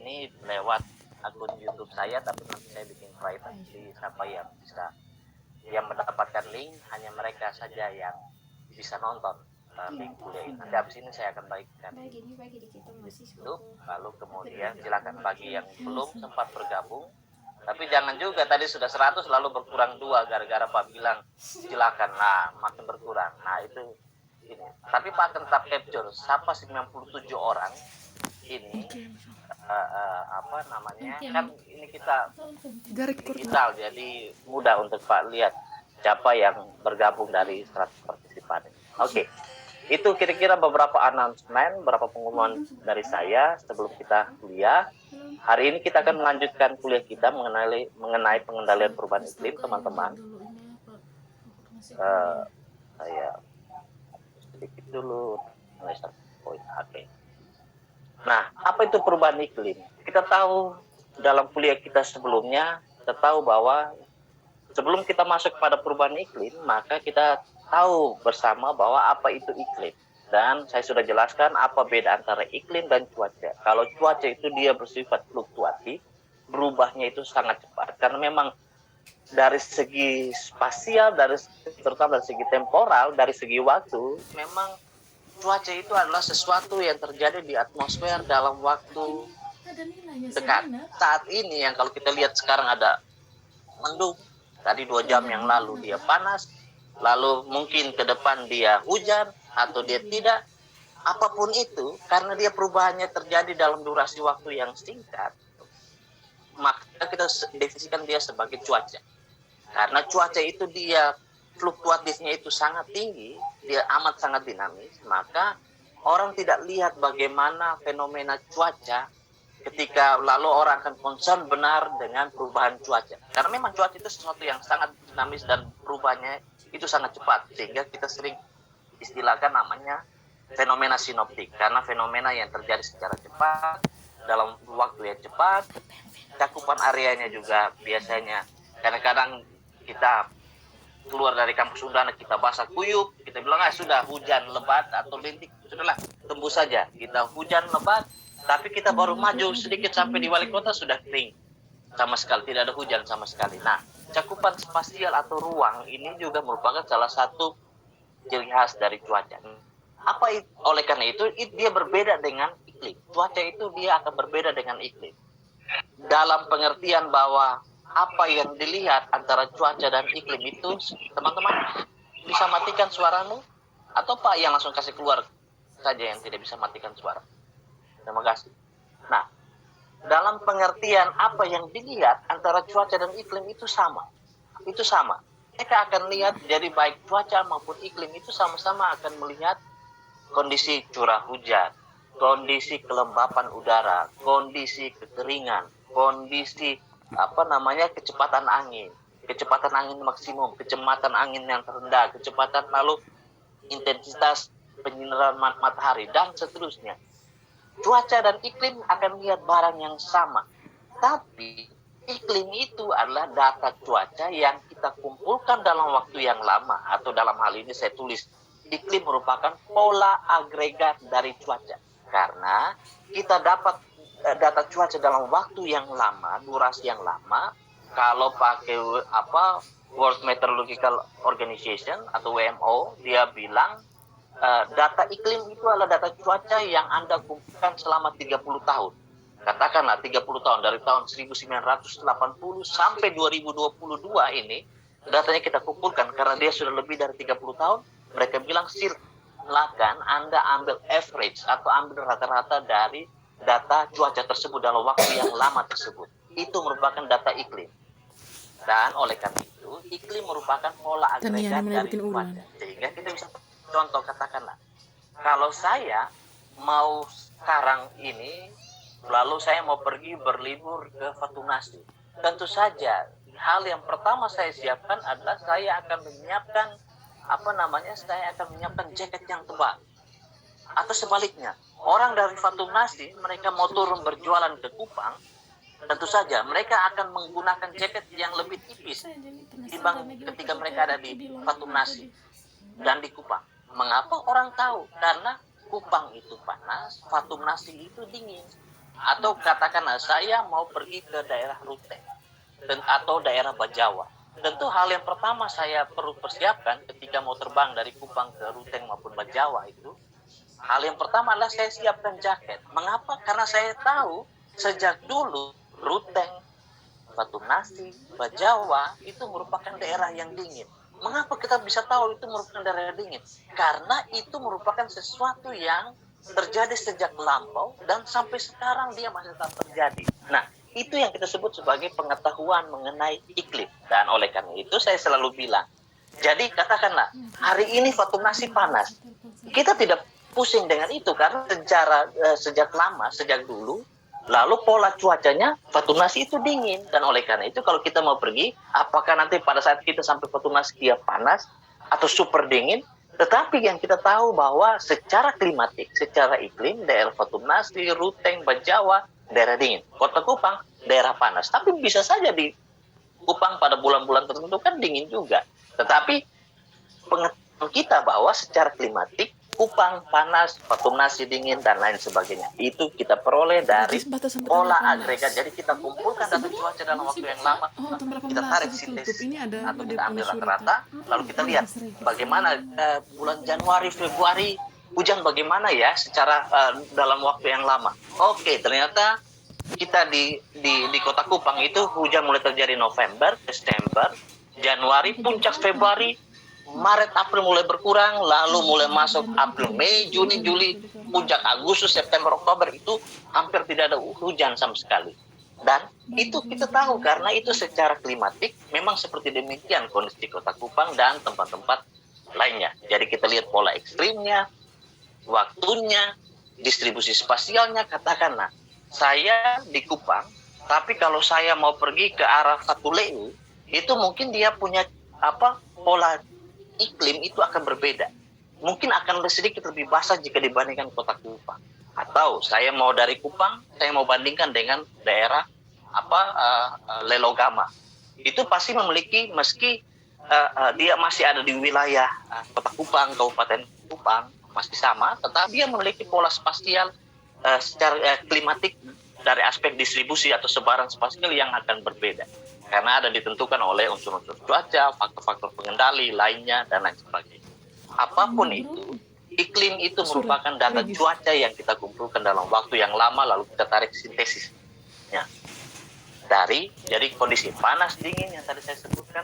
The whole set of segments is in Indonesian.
ini lewat akun YouTube saya, tapi nanti saya bikin private. Jadi siapa yang bisa yang mendapatkan link hanya mereka saja yang bisa nonton link kuliah ini. Nanti habis ini saya akan bagikan di YouTube. Lalu kemudian silakan bagi yang belum sempat bergabung. Tapi jangan juga tadi sudah 100 lalu berkurang 2 gara-gara Pak bilang silakan. Nah, makin berkurang. Nah, itu ini. Tapi Pak akan tetap capture siapa 97 orang ini apa namanya? Kan ini kita digital jadi mudah untuk Pak lihat siapa yang bergabung dari 100 partisipan. Oke. Itu kira-kira beberapa announcement, beberapa pengumuman dari saya sebelum kita kuliah. Hari ini kita akan melanjutkan kuliah kita mengenai pengendalian perubahan iklim, teman-teman. Saya sedikit dulu. Oke. Nah, apa itu perubahan iklim? Kita tahu dalam kuliah kita sebelumnya, kita tahu bahwa sebelum kita masuk pada perubahan iklim, maka kita tahu bersama bahwa apa itu iklim. Dan saya sudah jelaskan apa beda antara iklim dan cuaca. Kalau cuaca itu dia bersifat fluktuatif, berubahnya itu sangat cepat. Karena memang dari segi spasial, terutama dari segi temporal, dari segi waktu, memang cuaca itu adalah sesuatu yang terjadi di atmosfer dalam waktu dekat. Saat ini yang kalau kita lihat sekarang ada mendung, tadi 2 jam yang lalu dia panas, lalu mungkin ke depan dia hujan atau dia tidak, apapun itu, karena dia perubahannya terjadi dalam durasi waktu yang singkat, maka kita definisikan dia sebagai cuaca. Karena cuaca itu dia fluktuatifnya itu sangat tinggi, dia amat sangat dinamis, maka orang tidak lihat bagaimana fenomena cuaca ketika lalu orang akan concern benar dengan perubahan cuaca. Karena memang cuaca itu sesuatu yang sangat dinamis dan perubahannya itu sangat cepat, sehingga kita sering istilahkan namanya fenomena sinoptik, karena fenomena yang terjadi secara cepat, dalam waktu yang cepat, cakupan areanya juga biasanya kadang-kadang kita keluar dari kampus Undana kita basah kuyup, kita bilang sudah hujan lebat atau lintik, sudahlah tembus saja, kita hujan lebat, tapi kita baru maju sedikit sampai di wali kota sudah kering sama sekali, tidak ada hujan sama sekali. Nah, cakupan spasial atau ruang ini juga merupakan salah satu ciri khas dari cuaca. Oleh karena itu dia berbeda dengan iklim. Cuaca itu dia akan berbeda dengan iklim dalam pengertian bahwa apa yang dilihat antara cuaca dan iklim itu, teman-teman bisa matikan suaramu atau Pak yang langsung kasih keluar saja yang tidak bisa matikan suara. Terima kasih. Nah, dalam pengertian apa yang dilihat antara cuaca dan iklim itu sama. Itu sama. Mereka akan lihat jadi baik cuaca maupun iklim itu sama-sama akan melihat kondisi curah hujan, kondisi kelembapan udara, kondisi kekeringan, kondisi kecepatan angin maksimum, kecepatan angin yang terendah, kecepatan lalu intensitas penyinaran matahari dan seterusnya. Cuaca dan iklim akan lihat barang yang sama, tapi iklim itu adalah data cuaca yang kita kumpulkan dalam waktu yang lama, atau dalam hal ini saya tulis iklim merupakan pola agregat dari cuaca, karena kita dapat data cuaca dalam waktu yang lama, durasi yang lama. Kalau pakai World Meteorological Organization atau WMO, dia bilang data iklim itu adalah data cuaca yang Anda kumpulkan selama 30 tahun. Katakanlah 30 tahun, dari tahun 1980 sampai 2022 ini, datanya kita kumpulkan karena dia sudah lebih dari 30 tahun. Mereka bilang silakan Anda ambil average atau ambil rata-rata dari data cuaca tersebut dalam waktu yang lama tersebut. Itu merupakan data iklim. Dan oleh karena itu, iklim merupakan pola agregat dari cuaca. Sehingga kita bisa contoh, katakanlah, kalau saya mau sekarang ini, lalu saya mau pergi berlibur ke Fatunasi, tentu saja hal yang pertama saya siapkan adalah saya akan menyiapkan saya akan menyiapkan jaket yang tebal. Atau sebaliknya, orang dari Fatunasi mereka mau turun berjualan ke Kupang, tentu saja mereka akan menggunakan jaket yang lebih tipis dibanding ketika mereka ada di Fatunasi dan di Kupang. Mengapa orang tahu? Karena Kupang itu panas, Fatunasi itu dingin. Atau katakanlah saya mau pergi ke daerah Ruteng atau daerah Bajawa. Tentu hal yang pertama saya perlu persiapkan ketika mau terbang dari Kupang ke Ruteng maupun Bajawa itu, hal yang pertama adalah saya siapkan jaket. Mengapa? Karena saya tahu sejak dulu Ruteng, Batu Nasi, Bajawa itu merupakan daerah yang dingin. Mengapa kita bisa tahu itu merupakan daerah dingin? Karena itu merupakan sesuatu yang terjadi sejak lampau dan sampai sekarang dia masih tetap terjadi. Nah, itu yang kita sebut sebagai pengetahuan mengenai iklim. Dan oleh karena itu saya selalu bilang, jadi katakanlah hari ini Batu Nasi panas. Kita tidak pusing dengan itu karena sejak lama, sejak dulu, lalu pola cuacanya Batu Nasi itu dingin. Dan oleh karena itu kalau kita mau pergi, apakah nanti pada saat kita sampai Batu Nasi dia panas atau super dingin, tetapi yang kita tahu bahwa secara klimatik, secara iklim, daerah Batu Nasi, Ruteng, Bajawa, daerah dingin. Kota Kupang, daerah panas. Tapi bisa saja di Kupang pada bulan-bulan tertentu kan dingin juga. Tetapi pengetahuan kita bahwa secara klimatik, Kupang panas, Batu Nasi dingin, dan lain sebagainya. Itu kita peroleh dari pola agregat. Jadi kita kumpulkan data cuaca dalam waktu yang lama, kita tarik sintesis, atau kita ambil rata-rata, lalu kita lihat bagaimana bulan Januari, Februari, hujan bagaimana ya secara dalam waktu yang lama. Oke, ternyata kita di Kota Kupang itu hujan mulai terjadi November, Desember, Januari, puncak Februari, Maret, April mulai berkurang, lalu mulai masuk April, Mei, Juni, Juli, puncak Agustus, September, Oktober itu hampir tidak ada hujan sama sekali. Dan itu kita tahu karena itu secara klimatik memang seperti demikian kondisi Kota Kupang dan tempat-tempat lainnya. Jadi kita lihat pola ekstrimnya, waktunya, distribusi spasialnya. Katakanlah saya di Kupang, tapi kalau saya mau pergi ke arah Fatuleu, itu mungkin dia punya pola iklim itu akan berbeda. Mungkin akan sedikit lebih basah jika dibandingkan Kota Kupang. Atau saya mau dari Kupang, saya mau bandingkan dengan daerah Lelogama. Itu pasti memiliki, meski dia masih ada di wilayah Kota Kupang, Kabupaten Kupang, masih sama, tetapi dia memiliki pola spasial secara klimatik dari aspek distribusi atau sebaran spasial yang akan berbeda. Karena ada ditentukan oleh unsur-unsur cuaca, faktor-faktor pengendali lainnya, dan lain sebagainya. Apapun itu, iklim itu merupakan data cuaca yang kita kumpulkan dalam waktu yang lama, lalu kita tarik sintesisnya. Jadi kondisi panas, dingin yang tadi saya sebutkan,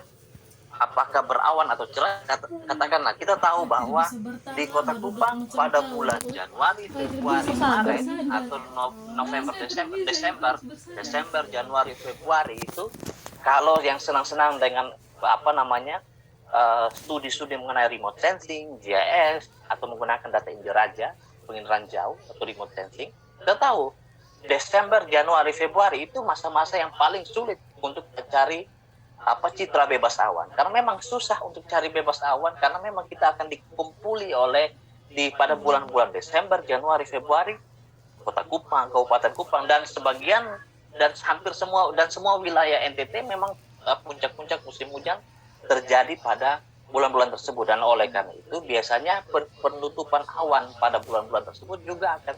apakah berawan atau cerah, katakanlah kita tahu bahwa di Kota Kupang pada bulan Januari, Februari, Maret, atau November, Desember, Januari, Februari itu, kalau yang senang-senang dengan studi-studi mengenai remote sensing, GIS, atau menggunakan data Indiraja, penginderaan jauh atau remote sensing, kita tahu Desember, Januari, Februari itu masa-masa yang paling sulit untuk mencari citra bebas awan. Karena memang susah untuk cari bebas awan, karena memang kita akan dikumpuli pada bulan-bulan Desember, Januari, Februari, Kota Kupang, Kabupaten Kupang, dan sebagian dan hampir semua wilayah NTT memang puncak-puncak musim hujan terjadi pada bulan-bulan tersebut. Dan oleh karena itu biasanya penutupan awan pada bulan-bulan tersebut juga akan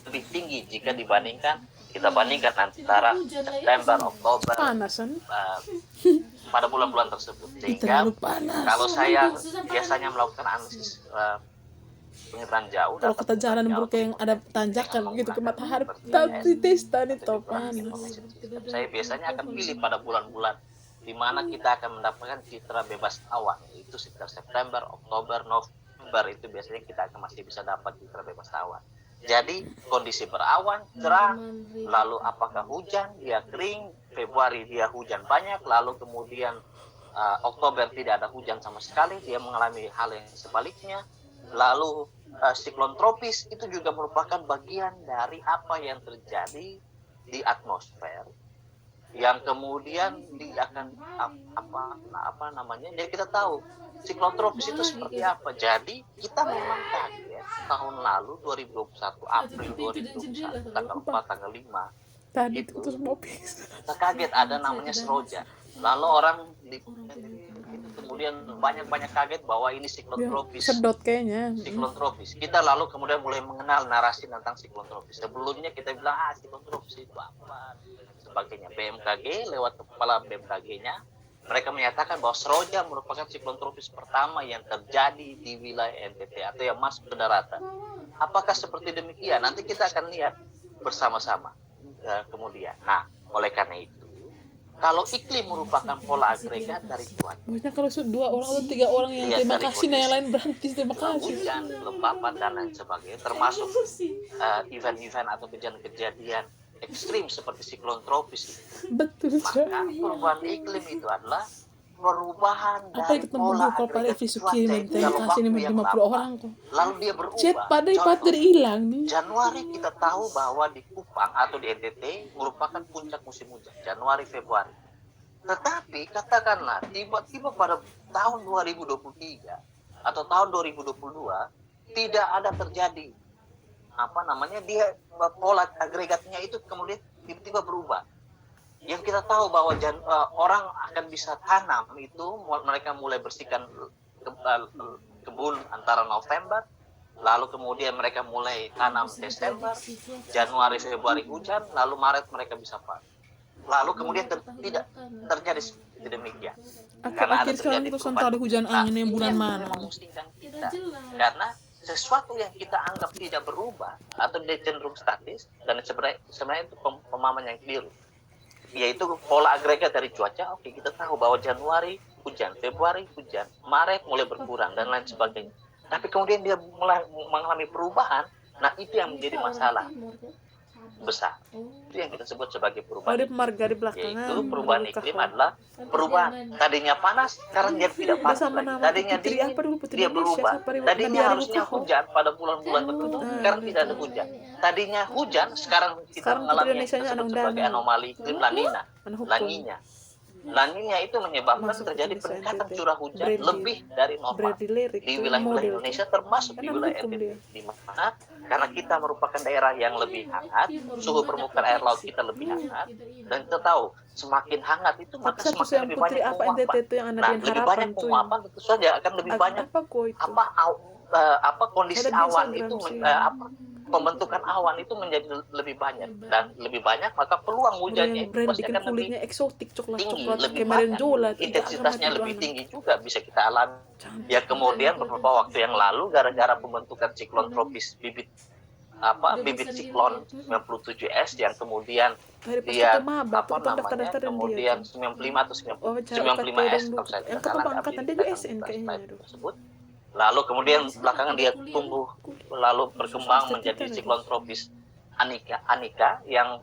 lebih tinggi jika kita bandingkan antara September, Oktober pada bulan-bulan tersebut. Sehingga kalau saya biasanya melakukan analisis penginderaan jauh, kalau kita jalan buruk yang ada tanjakan gitu ke matahari, tapi testan itu panas. Saya biasanya akan pilih pada bulan-bulan di mana kita akan mendapatkan citra bebas awan, itu sekitar September, Oktober, November, itu biasanya kita akan masih bisa dapat citra bebas awan. Jadi kondisi berawan, cerah, lalu apakah hujan, dia kering, Februari dia hujan banyak, lalu kemudian Oktober tidak ada hujan sama sekali, dia mengalami hal yang sebaliknya. Lalu siklon tropis itu juga merupakan bagian dari apa yang terjadi di atmosfer, yang kemudian akan jadi kita tahu siklon tropis itu seperti apa. Jadi kita memang kaget tahun lalu 2021 April 2021 tanggal 4 tanggal 5 tadi itu mobil kita kaget ada namanya seroja. Lalu orang ketemu kemudian banyak kaget bahwa ini siklon Ya, tropis. sedot kayaknya. Siklon tropis. Kita lalu kemudian mulai mengenal narasi tentang siklon tropis. Sebelumnya kita bilang siklon tropis itu apa dan sebagainya. BMKG lewat kepala BMKG-nya mereka menyatakan bahwa Seroja merupakan siklon tropis pertama yang terjadi di wilayah NTT atau yang masuk ke daratan. Apakah seperti demikian? Nanti kita akan lihat bersama-sama kemudian. Nah, oleh karena itu, kalau iklim merupakan pola agregat dari cuaca, Maksudnya kalau 2 orang atau 3 orang yang Lihat terima dari kasih, nah yang kondisi. lain berhenti terima kasih. hujan, lembapan dan lain sebagainya, termasuk event-event atau kejadian-kejadian ekstrim seperti siklon tropis. Betul, Cak. Maka perubahan iklim itu adalah perubahan Apa dari ikut pola membunuh kalau pada agregat Evisuki cuaca itu menteng dalam kasih waktu yang 50 lama. orang tuh. Lalu dia berubah. Chat padai Contoh, pater hilang nih. Januari kita tahu bahwa di Kupang atau di NTT merupakan puncak musim hujan, Januari Februari. Tetapi katakanlah tiba-tiba pada tahun 2023 atau tahun 2022 tidak ada terjadi dia pola agregatnya itu kemudian tiba-tiba berubah. Yang kita tahu bahwa orang akan bisa tanam itu, mereka mulai bersihkan kebun antara November, lalu kemudian mereka mulai tanam Desember, Januari Februari hujan, lalu Maret mereka bisa panen. Lalu kemudian tidak terjadi seperti demikian. Karena ada Akhir sekarang terjadi itu perubahan. ada hujan angin yang Ini bulan yang mana. memusingkan kita. Karena sesuatu yang kita anggap tidak berubah atau dia cenderung statis, dan sebenarnya itu pemahaman yang keliru, yaitu pola agregat dari cuaca. Oke, kita tahu bahwa Januari hujan, Februari hujan, Maret mulai berkurang dan lain sebagainya. Tapi kemudian dia mulai mengalami perubahan. Nah, itu yang menjadi masalah besar. Itu yang kita sebut sebagai perubahan. Ada marga di belakangan. Yaitu perubahan iklim adalah perubahan. Tadinya panas, sekarang dia tidak panas lagi. Tadinya dingin, dia berubah. Tadinya harusnya hujan pada bulan-bulan tertentu, sekarang tidak ada hujan. Tadinya hujan, sekarang kita mengalami yang kita sebut sebagai anomali iklim La Nina itu menyebabkan terjadi peningkatan curah hujan lebih dari normal di wilayah Indonesia, termasuk di wilayah NTT, di mana karena kita merupakan daerah yang lebih hangat, suhu permukaan air laut kita lebih hangat, dan kita tahu semakin hangat itu maka semakin lebih banyak penguapan. Nah, lebih banyak penguapan tentu saja akan lebih banyak kondisi awan itu pembentukan awan itu menjadi lebih banyak, dan lebih banyak maka peluang hujannya itu pasti akan lebih tinggi, lebih banyak, intensitasnya lebih tinggi juga bisa kita alami. Ya kemudian beberapa waktu yang lalu gara-gara pembentukan siklon tropis bibit siklon 97S yang kemudian dia kemudian 95 atau 95S kalau saya tidak salah tersebut. Lalu kemudian belakangan dia tumbuh, lalu berkembang menjadi siklon tropis Anika yang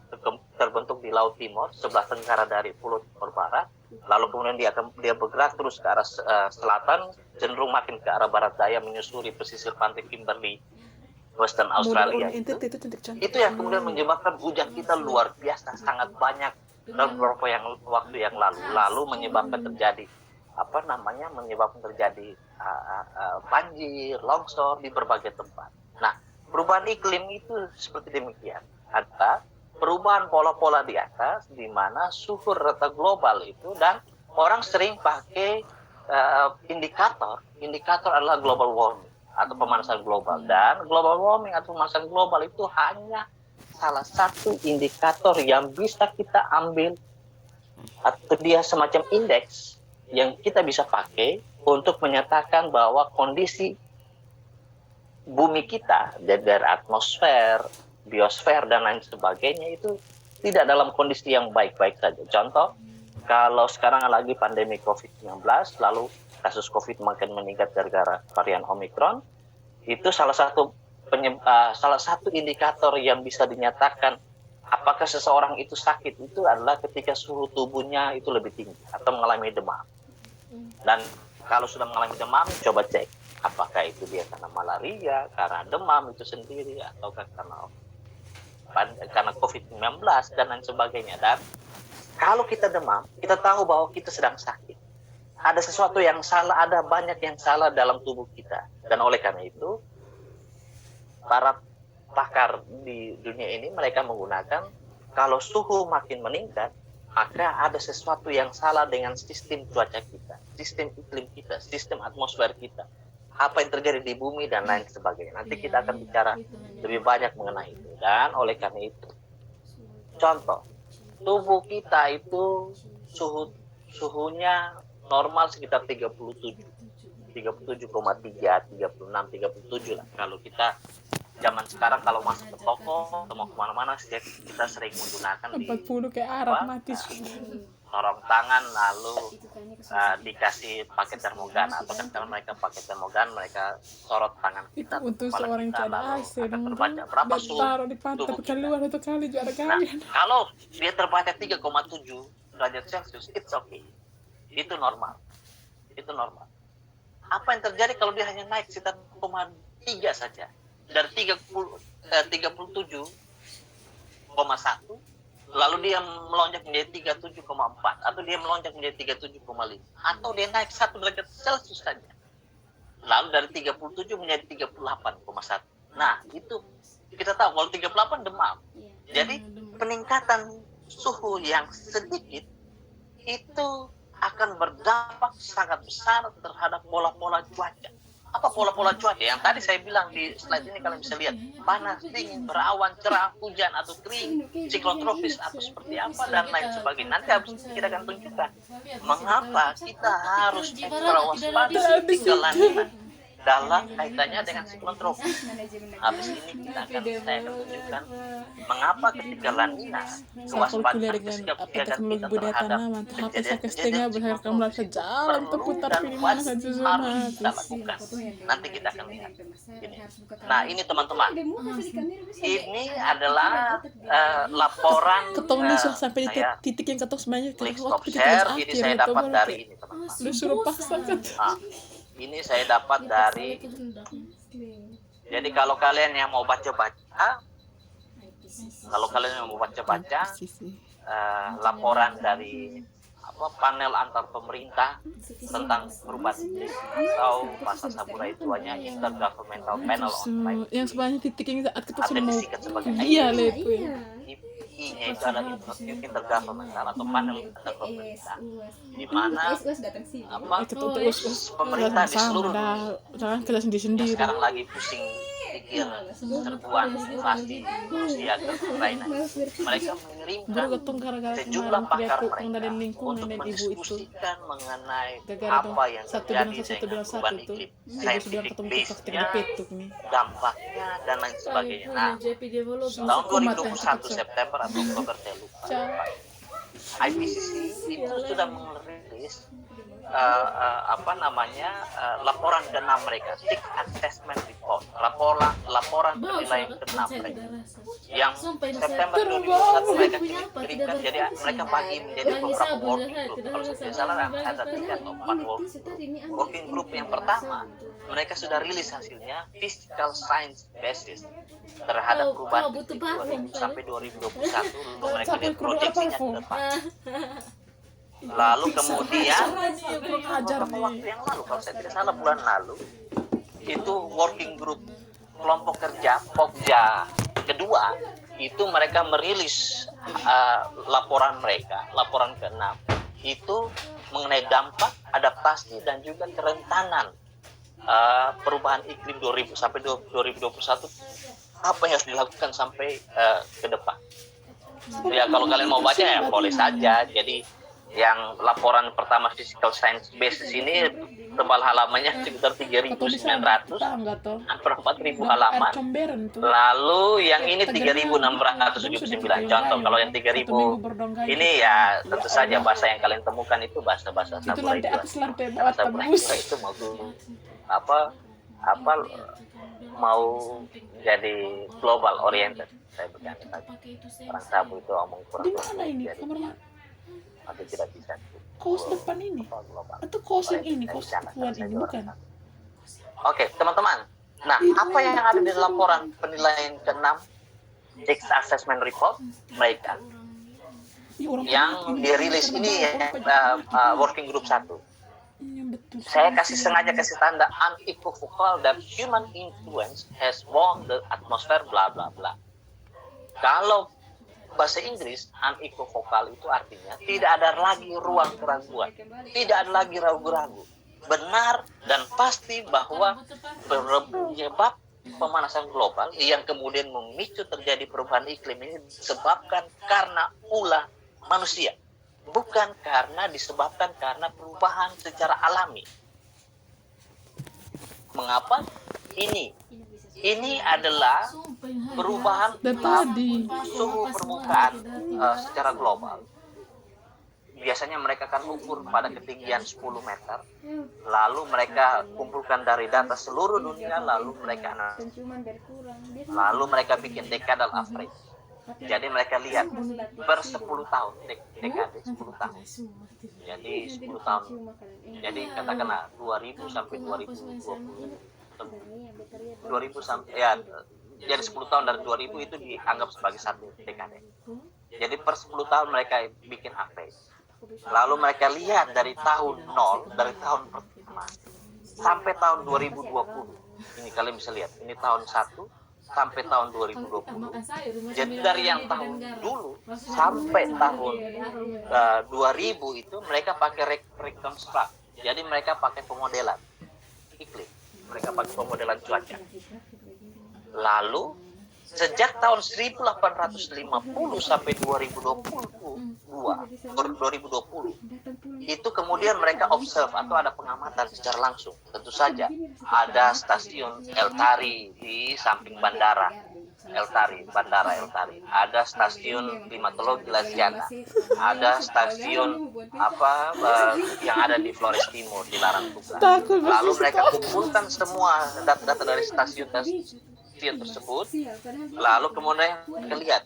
terbentuk di Laut Timur sebelah tenggara dari Pulau Timur Barat. Lalu kemudian dia bergerak terus ke arah selatan, cenderung makin ke arah barat daya menyusuri pesisir pantai Kimberley, Western Australia. Itu yang kemudian menyebabkan hujan kita luar biasa sangat banyak dalam beberapa waktu yang lalu menyebabkan terjadi banjir, longsor di berbagai tempat. Nah, perubahan iklim itu seperti demikian. Ada perubahan pola-pola di atas, di mana suhu rata global itu, dan orang sering pakai indikator adalah global warming atau pemanasan global. Dan global warming atau pemanasan global itu hanya salah satu indikator yang bisa kita ambil, atau dia semacam indeks yang kita bisa pakai untuk menyatakan bahwa kondisi bumi kita dari atmosfer, biosfer dan lain sebagainya itu tidak dalam kondisi yang baik-baik saja. Contoh, kalau sekarang lagi pandemi COVID-19, lalu kasus COVID makin meningkat gara-gara varian Omicron, itu salah satu indikator yang bisa dinyatakan apakah seseorang itu sakit itu adalah ketika suhu tubuhnya itu lebih tinggi atau mengalami demam. Dan kalau sudah mengalami demam, coba cek apakah itu dia karena malaria, karena demam itu sendiri, atau karena COVID-19 dan lain sebagainya. Dan kalau kita demam, kita tahu bahwa kita sedang sakit. Ada sesuatu yang salah, ada banyak yang salah dalam tubuh kita. Dan oleh karena itu, para pakar di dunia ini mereka menggunakan kalau suhu makin meningkat, maka ada sesuatu yang salah dengan sistem cuaca kita. sistem iklim kita, sistem atmosfer kita, apa yang terjadi di bumi dan lain sebagainya. Nanti kita akan bicara lebih banyak mengenai itu. Dan oleh karena itu, contoh, tubuh kita itu suhunya normal sekitar 37,3, 36, 37 lah. Kalau kita zaman sekarang kalau masuk ke toko atau mau kemana-mana, kita sering menggunakan 40 kayak Arab mati. sarung tangan, lalu dikasih pakai termogan, atau kan mereka pakai termogan, mereka sorot tangan Itu kita untuk kepala seorang kita, yang ada lalu AC akan dong. terbaca berapa suhu Taruh di pantai tubuh kita. keluar satu kali juga ada Nah, kalian. kalau dia terbaca 3,7 derajat Celcius, it's okay. Itu normal. Itu normal. Apa yang terjadi kalau dia hanya naik sekitar 0,3 saja? Dari 37,1 lalu dia melonjak menjadi 37,4, atau dia melonjak menjadi 37,5, atau dia naik 1 derajat Celcius saja. Lalu dari 37 menjadi 38,1. Nah, itu kita tahu kalau 38 demam. Jadi peningkatan suhu yang sedikit itu akan berdampak sangat besar terhadap pola-pola cuaca. Apa pola-pola cuaca? Yang tadi saya bilang di slide ini kalian bisa lihat. Panas, dingin, berawan, cerah, hujan, atau kering, siklon tropis, atau seperti apa, dan lain sebagainya. Nanti habis ini kita akan tunjukkan mengapa kita harus ekstra waspada ketika La Nina dalam kaitannya dengan siklon tropis. Habis ini saya akan tunjukkan mengapa ketika La Nina kewaspadaan kesiapsiagaan kita teknologi budaya terhadap tanaman HP saya ke setengah berharap kamu merasa jalan terputar pilih mana saja zona harus kita lakukan. Nanti kita akan lihat. Ini. Nah, ini teman-teman, ini adalah laporan ketong nisah sampai di saya titik yang ketong sebenarnya klik waktu stop kita share. tugas Ini akhir saya itu dapat baru dari kayak, ini, teman-teman. lu suruh paksa kan. Nah, ini saya dapat dari. Jadi kalau kalian yang mau baca-baca, laporan dari panel antar pemerintah tentang perubahan iklim, atau bahasa Saburai ituanya Intergovernmental Panel on Climate yang sebenarnya titik yang saat kita atau sudah mau disingkat sebagai iya lah itu ya. I-nya itu adalah intergovernmental atau panel antar pemerintah, di mana pemerintah di seluruh dunia jangan kita yang sendiri-sendiri. sekarang lagi pusing pikir serbuan invasi Rusia ke Ukraina. Mereka Baru mengirimkan ketong gara-gara sejumlah kemarin pakar kuliah mereka pengendalian lingkungan untuk dan ibu itu mendiskusikan mengenai gara-gara apa yang satu terjadi bilang satu dengan bilang satu perubahan tuh iklim, ibu sudah scientific ketemu praktik base-nya, di petuk nih dampaknya, dan lain sebagainya. Nah, tahun 2021 September atau Oktober saya lupa, IPCC itu sudah merilis laporan ke-6 mereka, Sixth Assessment Report, laporan penilaian ke-6 mereka, yang September 2021 mereka kirimkan. Jadi mereka bagi menjadi beberapa working group. Kalau saya tidak salah ada 3 atau 4 working group. Yang pertama, mereka sudah rilis hasilnya physical science basis terhadap perubahan iklim 2000 sampai 2021, lalu mereka lihat proyeksinya ke depan. Lalu kemudian beberapa waktu yang lalu, kalau saya tidak salah bulan lalu, itu working group kelompok kerja Pokja kedua itu mereka merilis laporan mereka, laporan ke-6 itu mengenai dampak, adaptasi, dan juga kerentanan perubahan iklim 2000 sampai 2021, apa yang harus dilakukan sampai ke depan. Ya kalau kalian mau baca ya boleh saja. Jadi yang laporan pertama physical science basis ini tebal halamannya sekitar 3.900, hampir 4.000 halaman. Lalu yang ini 3.679. Contoh, kalau yang 3.000 ini ya tentu saja bahasa yang kalian temukan itu bahasa-bahasa Saburai juga. Saburai juga itu mau jadi global oriented. Saya bercanda tadi. Orang Sabu itu omong kurang. Di mana ini kamarnya? Atau tidak bisa. Kaos depan ini atau kaos yang ini, kaos luar ini bukan? Oke, teman-teman. Nah, apa yang ada di laporan penilaian ke-6 Sixth Assessment Report mereka yang dirilis ini working group 1. Saya sengaja kasih tanda unequivocal that human influence has warmed the atmosphere bla bla bla. Kalau bahasa Inggris unequivocal itu artinya tidak ada lagi ruang keraguan, tidak ada lagi ragu-ragu. Benar dan pasti bahwa penyebab pemanasan global yang kemudian memicu terjadi perubahan iklim ini disebabkan karena ulah manusia, bukan disebabkan karena perubahan secara alami. Mengapa? Ini adalah perubahan Dan tadi suhu permukaan secara global. Biasanya mereka akan ukur pada ketinggian 10 meter, lalu mereka kumpulkan dari data seluruh dunia, lalu mereka bikin decadal average. Jadi mereka lihat per 10 tahun, dekade 10 tahun. Jadi 10 tahun. Jadi katakanlah 2000 sampai 2020. 2000 sampai jadi 10 tahun dari 2000 itu dianggap sebagai satu dekade. Jadi per 10 tahun mereka bikin average. Lalu mereka lihat dari tahun 0, dari tahun pertama sampai tahun 2020. Ini kalian bisa lihat, ini tahun 1 sampai tahun 2020. Jadi dari yang tahun dulu sampai tahun 2000 itu mereka pakai reconstruct. Jadi mereka pakai pemodelan iklim. Mereka pakai pemodelan cuaca. Lalu sejak tahun 1850 sampai 2020 itu kemudian mereka observe atau ada pengamatan secara langsung. Tentu saja ada stasiun El-Tari di samping bandara El-Tari, ada stasiun klimatologi Louisiana, ada stasiun yang ada di Flores Timur di Larantuka. Lalu mereka kumpulkan semua data dari stasiun tersebut, lalu kemudian kita lihat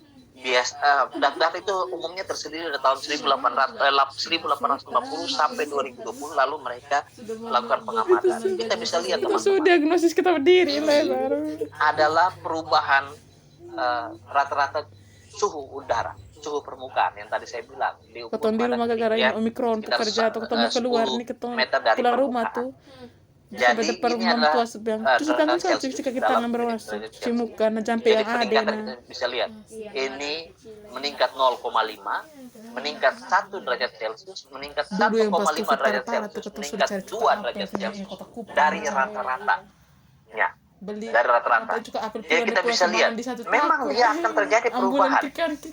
data itu umumnya tersedia dari tahun 1850 sampai 2020, lalu mereka melakukan pengamatan. Kita bisa lihat itu diagnosis kita berdiri adalah perubahan rata-rata suhu udara, suhu permukaan yang tadi saya bilang diukur keton di rumah gara-gara Omikron tuh kerja atau ketemu keluar nih keton pulang rumah tuh. Jadi ini adalah kita nomor WhatsApp si muka na jampe yang ada kita bisa lihat ini meningkat 0,5, meningkat 1 derajat Celcius, meningkat 1,5 derajat Celcius, meningkat 2 derajat Celcius dari rata-ratanya. Dari rata-rata. Jadi kita bisa lihat memang dia akan terjadi perubahan.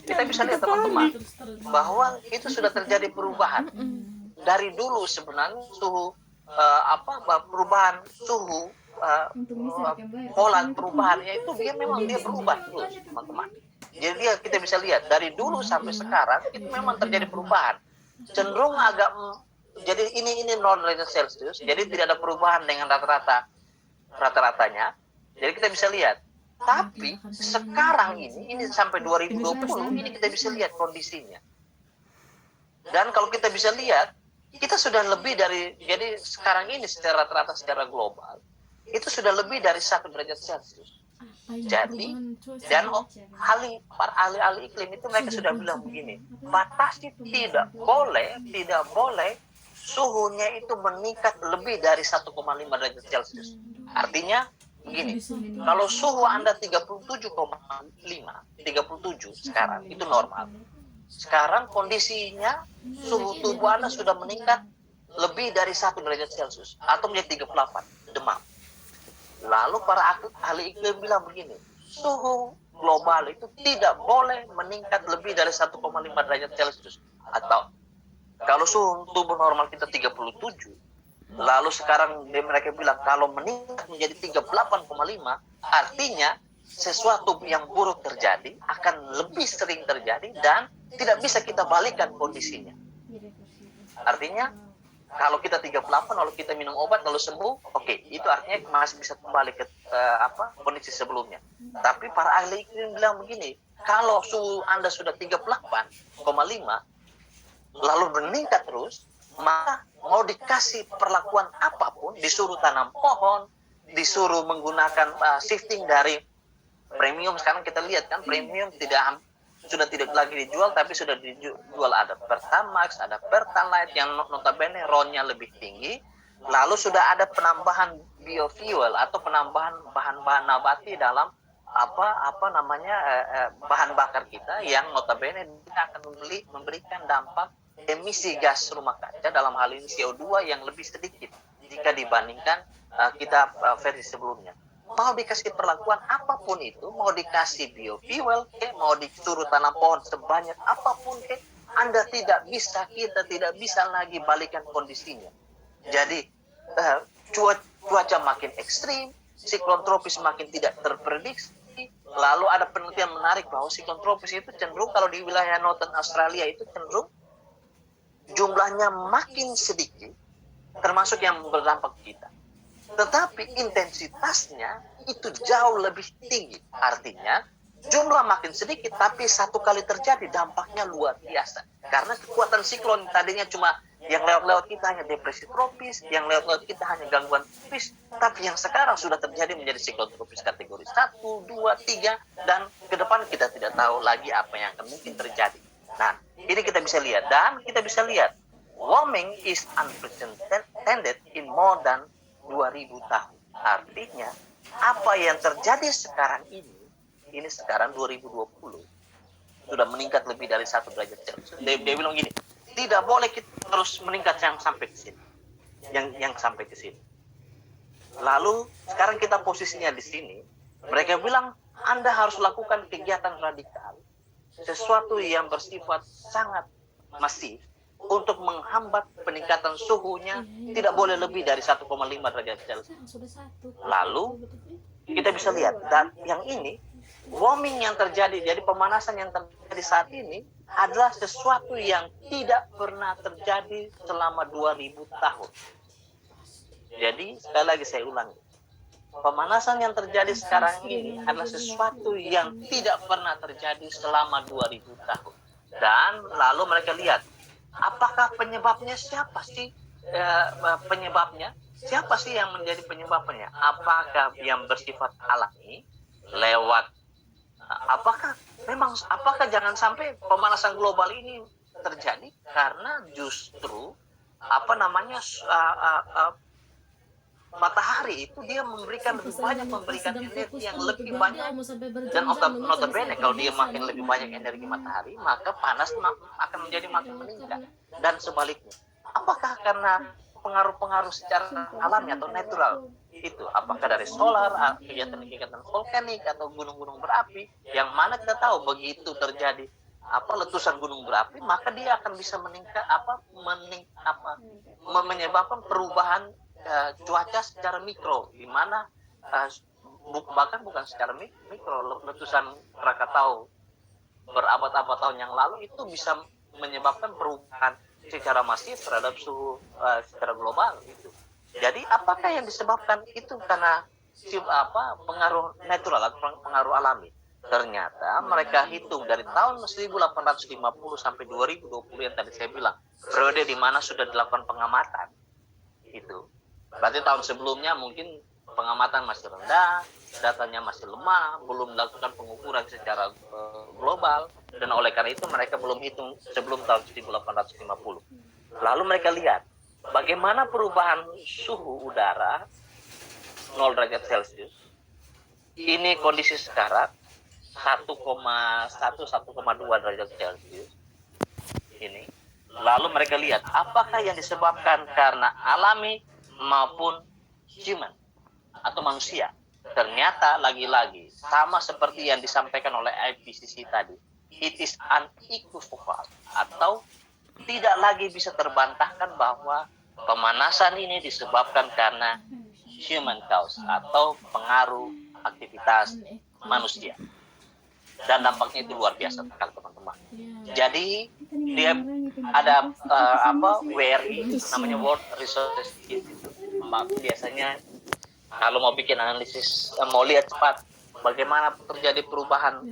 Kita bisa lihat teman-teman bahwa itu sudah terjadi perubahan dari dulu sebenarnya suhu perubahan suhu pola perubahannya itu dia berubah terus teman-teman. Jadi kita bisa lihat dari dulu sampai sekarang itu memang terjadi perubahan cenderung agak jadi ini 0 derajat Celcius, jadi tidak ada perubahan dengan rata-ratanya. Jadi kita bisa lihat, tapi sekarang ini sampai 2020 ini kita bisa lihat kondisinya. Dan kalau kita bisa lihat kita sudah lebih dari, jadi sekarang ini secara rata-rata secara global itu sudah lebih dari 1 derajat Celcius. Jadi dan para ahli iklim itu mereka sudah bilang begini, batasi tidak boleh suhunya itu meningkat lebih dari 1,5 derajat Celcius. Artinya begini, kalau suhu Anda 37,5, 37 sekarang itu normal. Sekarang kondisinya suhu tubuh Anda sudah meningkat lebih dari 1 derajat Celcius atau menjadi 38 demam. Lalu para ahli iklim bilang begini, suhu global itu tidak boleh meningkat lebih dari 1,5 derajat Celcius. Atau kalau suhu tubuh normal kita 37, lalu sekarang mereka bilang kalau meningkat menjadi 38,5, artinya sesuatu yang buruk terjadi akan lebih sering terjadi dan tidak bisa kita balikan kondisinya. Artinya kalau kita 38 lalu kita minum obat lalu sembuh, oke, itu artinya masih bisa kembali ke kondisi sebelumnya. Tapi para ahli iklim bilang begini, kalau suhu Anda sudah 38,5 lalu meningkat terus, maka mau dikasih perlakuan apapun, disuruh tanam pohon, disuruh menggunakan shifting dari premium. Sekarang kita lihat kan premium sudah tidak lagi dijual, tapi sudah dijual ada Pertamax, ada Pertalite yang notabene RON-nya lebih tinggi. Lalu sudah ada penambahan biofuel atau penambahan bahan-bahan nabati dalam apa namanya bahan bakar kita yang notabene akan memberikan dampak emisi gas rumah kaca dalam hal ini CO2 yang lebih sedikit jika dibandingkan kita versi sebelumnya. Mau dikasih perlakuan apapun itu, mau dikasih biofuel, mau disuruh tanam pohon sebanyak apapun, kita tidak bisa lagi balikan kondisinya. Jadi cuaca makin ekstrim, siklon tropis makin tidak terprediksi. Lalu ada penelitian menarik bahwa siklon tropis itu cenderung kalau di wilayah Northern Australia itu cenderung jumlahnya makin sedikit, termasuk yang berdampak kita. Tetapi intensitasnya itu jauh lebih tinggi. Artinya jumlah makin sedikit, tapi satu kali terjadi dampaknya luar biasa. Karena kekuatan siklon tadinya cuma yang lewat-lewat kita hanya depresi tropis, yang lewat-lewat kita hanya gangguan tropis, tapi yang sekarang sudah terjadi menjadi siklon tropis kategori 1, 2, 3, dan ke depan kita tidak tahu lagi apa yang akan mungkin terjadi. Nah, ini kita bisa lihat, dan kita bisa lihat, warming is unprecedented in more than 2000 tahun. Artinya, apa yang terjadi sekarang ini sekarang 2020, sudah meningkat lebih dari 1 derajat Celcius. Dia bilang gini, tidak boleh kita terus meningkat yang sampai ke sini. Yang sampai ke sini. Lalu, sekarang kita posisinya di sini, mereka bilang, Anda harus lakukan kegiatan radikal, sesuatu yang bersifat sangat masif, untuk menghambat peningkatan suhunya tidak boleh lebih dari 1,5 derajat Celcius. Lalu kita bisa lihat, dan yang ini warming yang terjadi, jadi pemanasan yang terjadi saat ini adalah sesuatu yang tidak pernah terjadi selama 2000 tahun. Jadi sekali lagi saya ulangi, pemanasan yang terjadi sekarang ini adalah sesuatu yang tidak pernah terjadi selama 2000 tahun. Dan lalu mereka lihat, apakah penyebabnya siapa sih? Penyebabnya siapa sih yang menjadi penyebabnya? Apakah yang bersifat alami lewat apakah jangan sampai pemanasan global ini terjadi karena justru matahari itu dia memberikan lebih banyak, memberikan energi yang lebih banyak, dan notabene kalau dia makin lebih banyak energi matahari, maka panas akan menjadi makin meningkat, dan sebaliknya. Apakah karena pengaruh-pengaruh secara alami atau natural itu? Apakah dari solar, kegiatan-kegiatan volkanik atau gunung-gunung berapi, yang mana kita tahu begitu terjadi letusan gunung berapi, maka dia akan bisa meningkat menyebabkan perubahan cuaca secara mikro, di mana bahkan bukan secara mikro, letusan Krakatau berabad-abad tahun yang lalu itu bisa menyebabkan perubahan secara masif terhadap suhu secara global itu. Jadi apakah yang disebabkan itu karena pengaruh natural atau pengaruh alami? Ternyata mereka hitung dari tahun 1850 sampai 2020 yang tadi saya bilang, periode di mana sudah dilakukan pengamatan itu. Berarti tahun sebelumnya mungkin pengamatan masih rendah, datanya masih lemah, belum melakukan pengukuran secara global, dan oleh karena itu mereka belum hitung sebelum tahun 1850. Lalu mereka lihat bagaimana perubahan suhu udara 0 derajat Celcius. Ini kondisi sekarang 1,1 1,2 derajat Celcius. Ini. Lalu mereka lihat apakah yang disebabkan karena alami maupun human atau manusia. Ternyata lagi-lagi sama seperti yang disampaikan oleh IPCC tadi, it is unequivocal, atau tidak lagi bisa terbantahkan bahwa pemanasan ini disebabkan karena human cause atau pengaruh aktivitas manusia. Dan dampaknya itu luar biasa sekali, teman-teman. Jadi dia ada WRI, namanya World Resources Institute. Biasanya kalau mau bikin analisis, mau lihat cepat bagaimana terjadi perubahan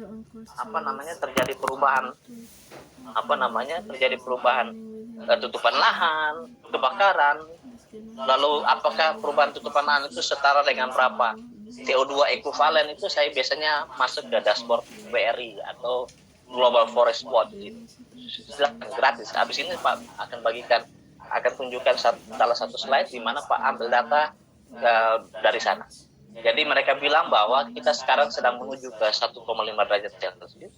tutupan lahan, kebakaran. Lalu apakah perubahan tutupan lahan itu setara dengan berapa CO2 ekuivalen? Itu saya biasanya masuk ke dashboard WRI atau Global Forest Watch gitu. Gratis. Habis ini Pak akan tunjukkan salah satu slide di mana Pak ambil data dari sana. Jadi mereka bilang bahwa kita sekarang sedang menuju ke 1,5 derajat Celcius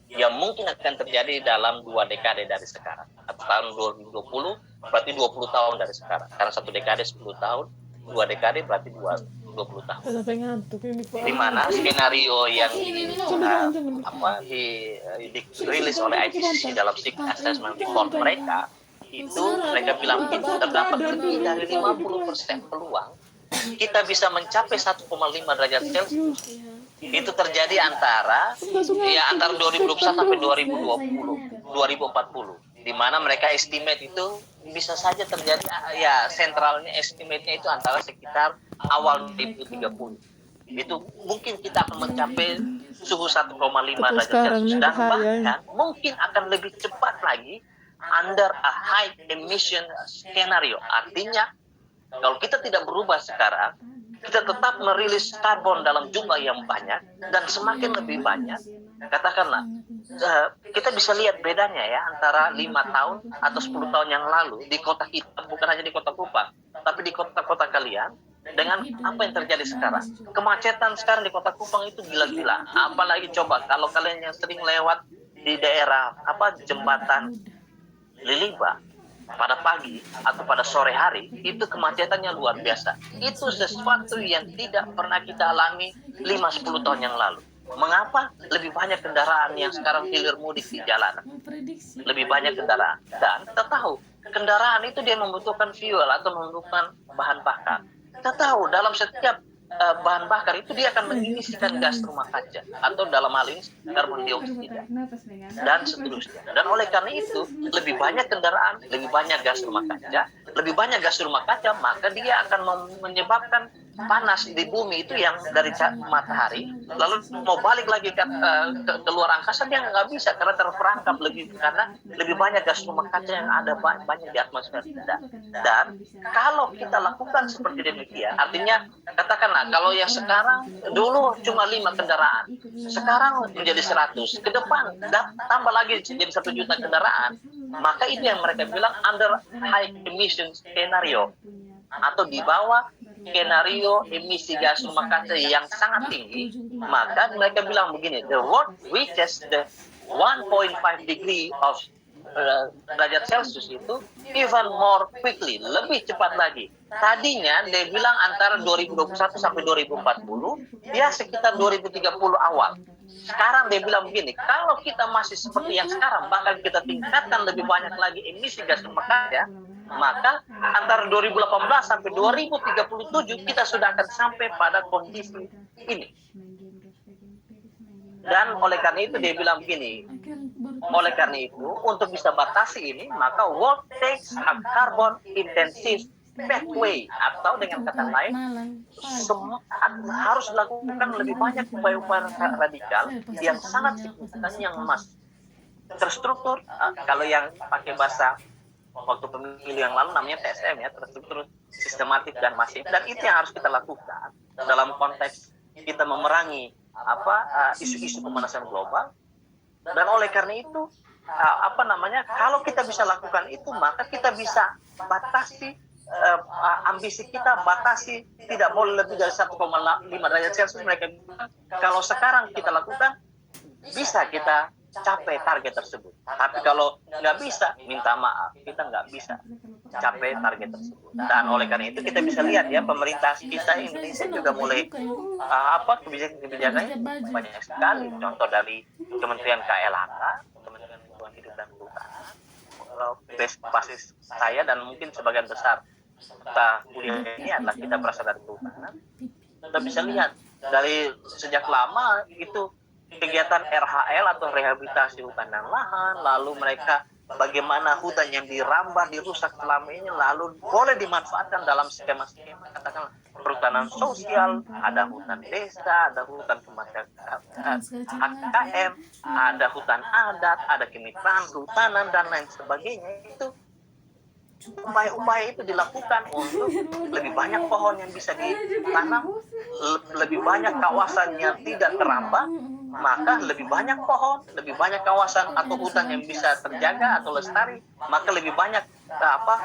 yang mungkin akan terjadi dalam 2 dekade dari sekarang. Atau tahun 2020 berarti 20 tahun dari sekarang. Karena 1 dekade 10 tahun, 2 dekade berarti 20 tahun. Sampai ngantuk ini Pak. Di mana skenario yang dirilis oleh IPCC dalam assessment report mereka itu mereka bilang itu terdapat lebih dari 50% peluang kita bisa mencapai 1,5 derajat Celcius. Itu terjadi antara 2021 sampai 2040, di mana mereka estimate itu bisa saja terjadi ya sentralnya estimate-nya itu antara sekitar awal 2030. Itu mungkin kita akan mencapai suhu 1,5 derajat Celcius dan bahkan mungkin akan lebih cepat lagi under a high emission scenario. Artinya kalau kita tidak berubah sekarang, kita tetap merilis karbon dalam jumlah yang banyak dan semakin lebih banyak. Katakanlah kita bisa lihat bedanya ya antara 5 tahun atau 10 tahun yang lalu di kota kita, bukan hanya di kota Kupang, tapi di kota-kota kalian dengan apa yang terjadi sekarang. Kemacetan sekarang di kota Kupang itu gila-gila. Apalagi coba kalau kalian yang sering lewat di daerah jembatan Liliba pada pagi atau pada sore hari, itu kemacetannya luar biasa. Itu sesuatu yang tidak pernah kita alami 5-10 tahun yang lalu. Mengapa? Lebih banyak kendaraan yang sekarang hilir mudik di jalanan. Lebih banyak kendaraan. Dan kita tahu, kendaraan itu dia membutuhkan fuel atau membutuhkan bahan bakar. Kita tahu dalam setiap bahan bakar itu dia akan mengisikan gas rumah kaca atau dalam hal ini karbon dioksida dan seterusnya. Dan oleh karena itu lebih banyak kendaraan, lebih banyak gas rumah kaca, maka dia akan menyebabkan panas di bumi itu yang dari matahari lalu mau balik lagi ke luar angkasa dia nggak bisa karena terperangkap karena lebih banyak gas rumah kaca yang ada banyak di atmosfer kita. Dan kalau kita lakukan seperti demikian, artinya katakanlah kalau yang sekarang dulu cuma 5 kendaraan, sekarang menjadi 100, ke depan tambah lagi jadi 1 juta kendaraan, maka itu yang mereka bilang under high emission scenario atau di bawah skenario emisi gas rumah kaca yang sangat tinggi. Maka mereka bilang begini, the world reaches the 1.5 degree of derajat Celcius itu even more quickly, lebih cepat lagi. Tadinya dia bilang antara 2021 sampai 2040, dia sekitar 2030 awal. Sekarang dia bilang begini, kalau kita masih seperti yang sekarang, bahkan kita tingkatkan lebih banyak lagi emisi gas rumah kaca, maka antara 2018 sampai 2037 kita sudah akan sampai pada kondisi ini. Dan oleh karena itu dia bilang begini, oleh karena itu untuk bisa batasi ini, maka world takes a carbon intensive pathway, atau dengan kata lain harus dilakukan lebih banyak upaya-upaya radikal yang sangat signifikan yang terstruktur. Kalau yang pakai bahasa waktu pemilu yang lalu namanya TSM ya, terstruktur, sistematik dan masif. Dan itu yang harus kita lakukan dalam konteks kita memerangi isu-isu pemanasan global. Dan oleh karena itu kalau kita bisa lakukan itu, maka kita bisa batasi ambisi kita, batasi tidak boleh lebih dari 1,5 derajat Celcius. Mereka bilang kalau sekarang kita lakukan bisa kita capai target tersebut. Tapi kalau nggak bisa, minta maaf, kita nggak bisa capai target tersebut. Dan oleh karena itu kita bisa lihat ya, pemerintah kita Indonesia juga mulai kebijakan-kebijakannya banyak sekali. Contoh dari Kementerian KLHK, Kementerian Lingkungan Hidup dan Kehutanan, basis saya dan mungkin sebagian besar kita kuliah ini adalah kita berasal dari kehutanan. Kita bisa lihat dari sejak lama itu kegiatan RHL atau rehabilitasi hutan dan lahan, lalu mereka bagaimana hutan yang dirambah, dirusak selama ini lalu boleh dimanfaatkan dalam skema-skema, katakanlah perhutanan sosial, ada hutan desa, ada hutan HKM, ada hutan adat, ada kemitraan kehutanan dan lain sebagainya. Itu upaya-upaya itu dilakukan untuk lebih banyak pohon yang bisa ditanam, lebih banyak kawasan yang tidak terambah, maka lebih banyak pohon, lebih banyak kawasan atau hutan yang bisa terjaga atau lestari, maka lebih banyak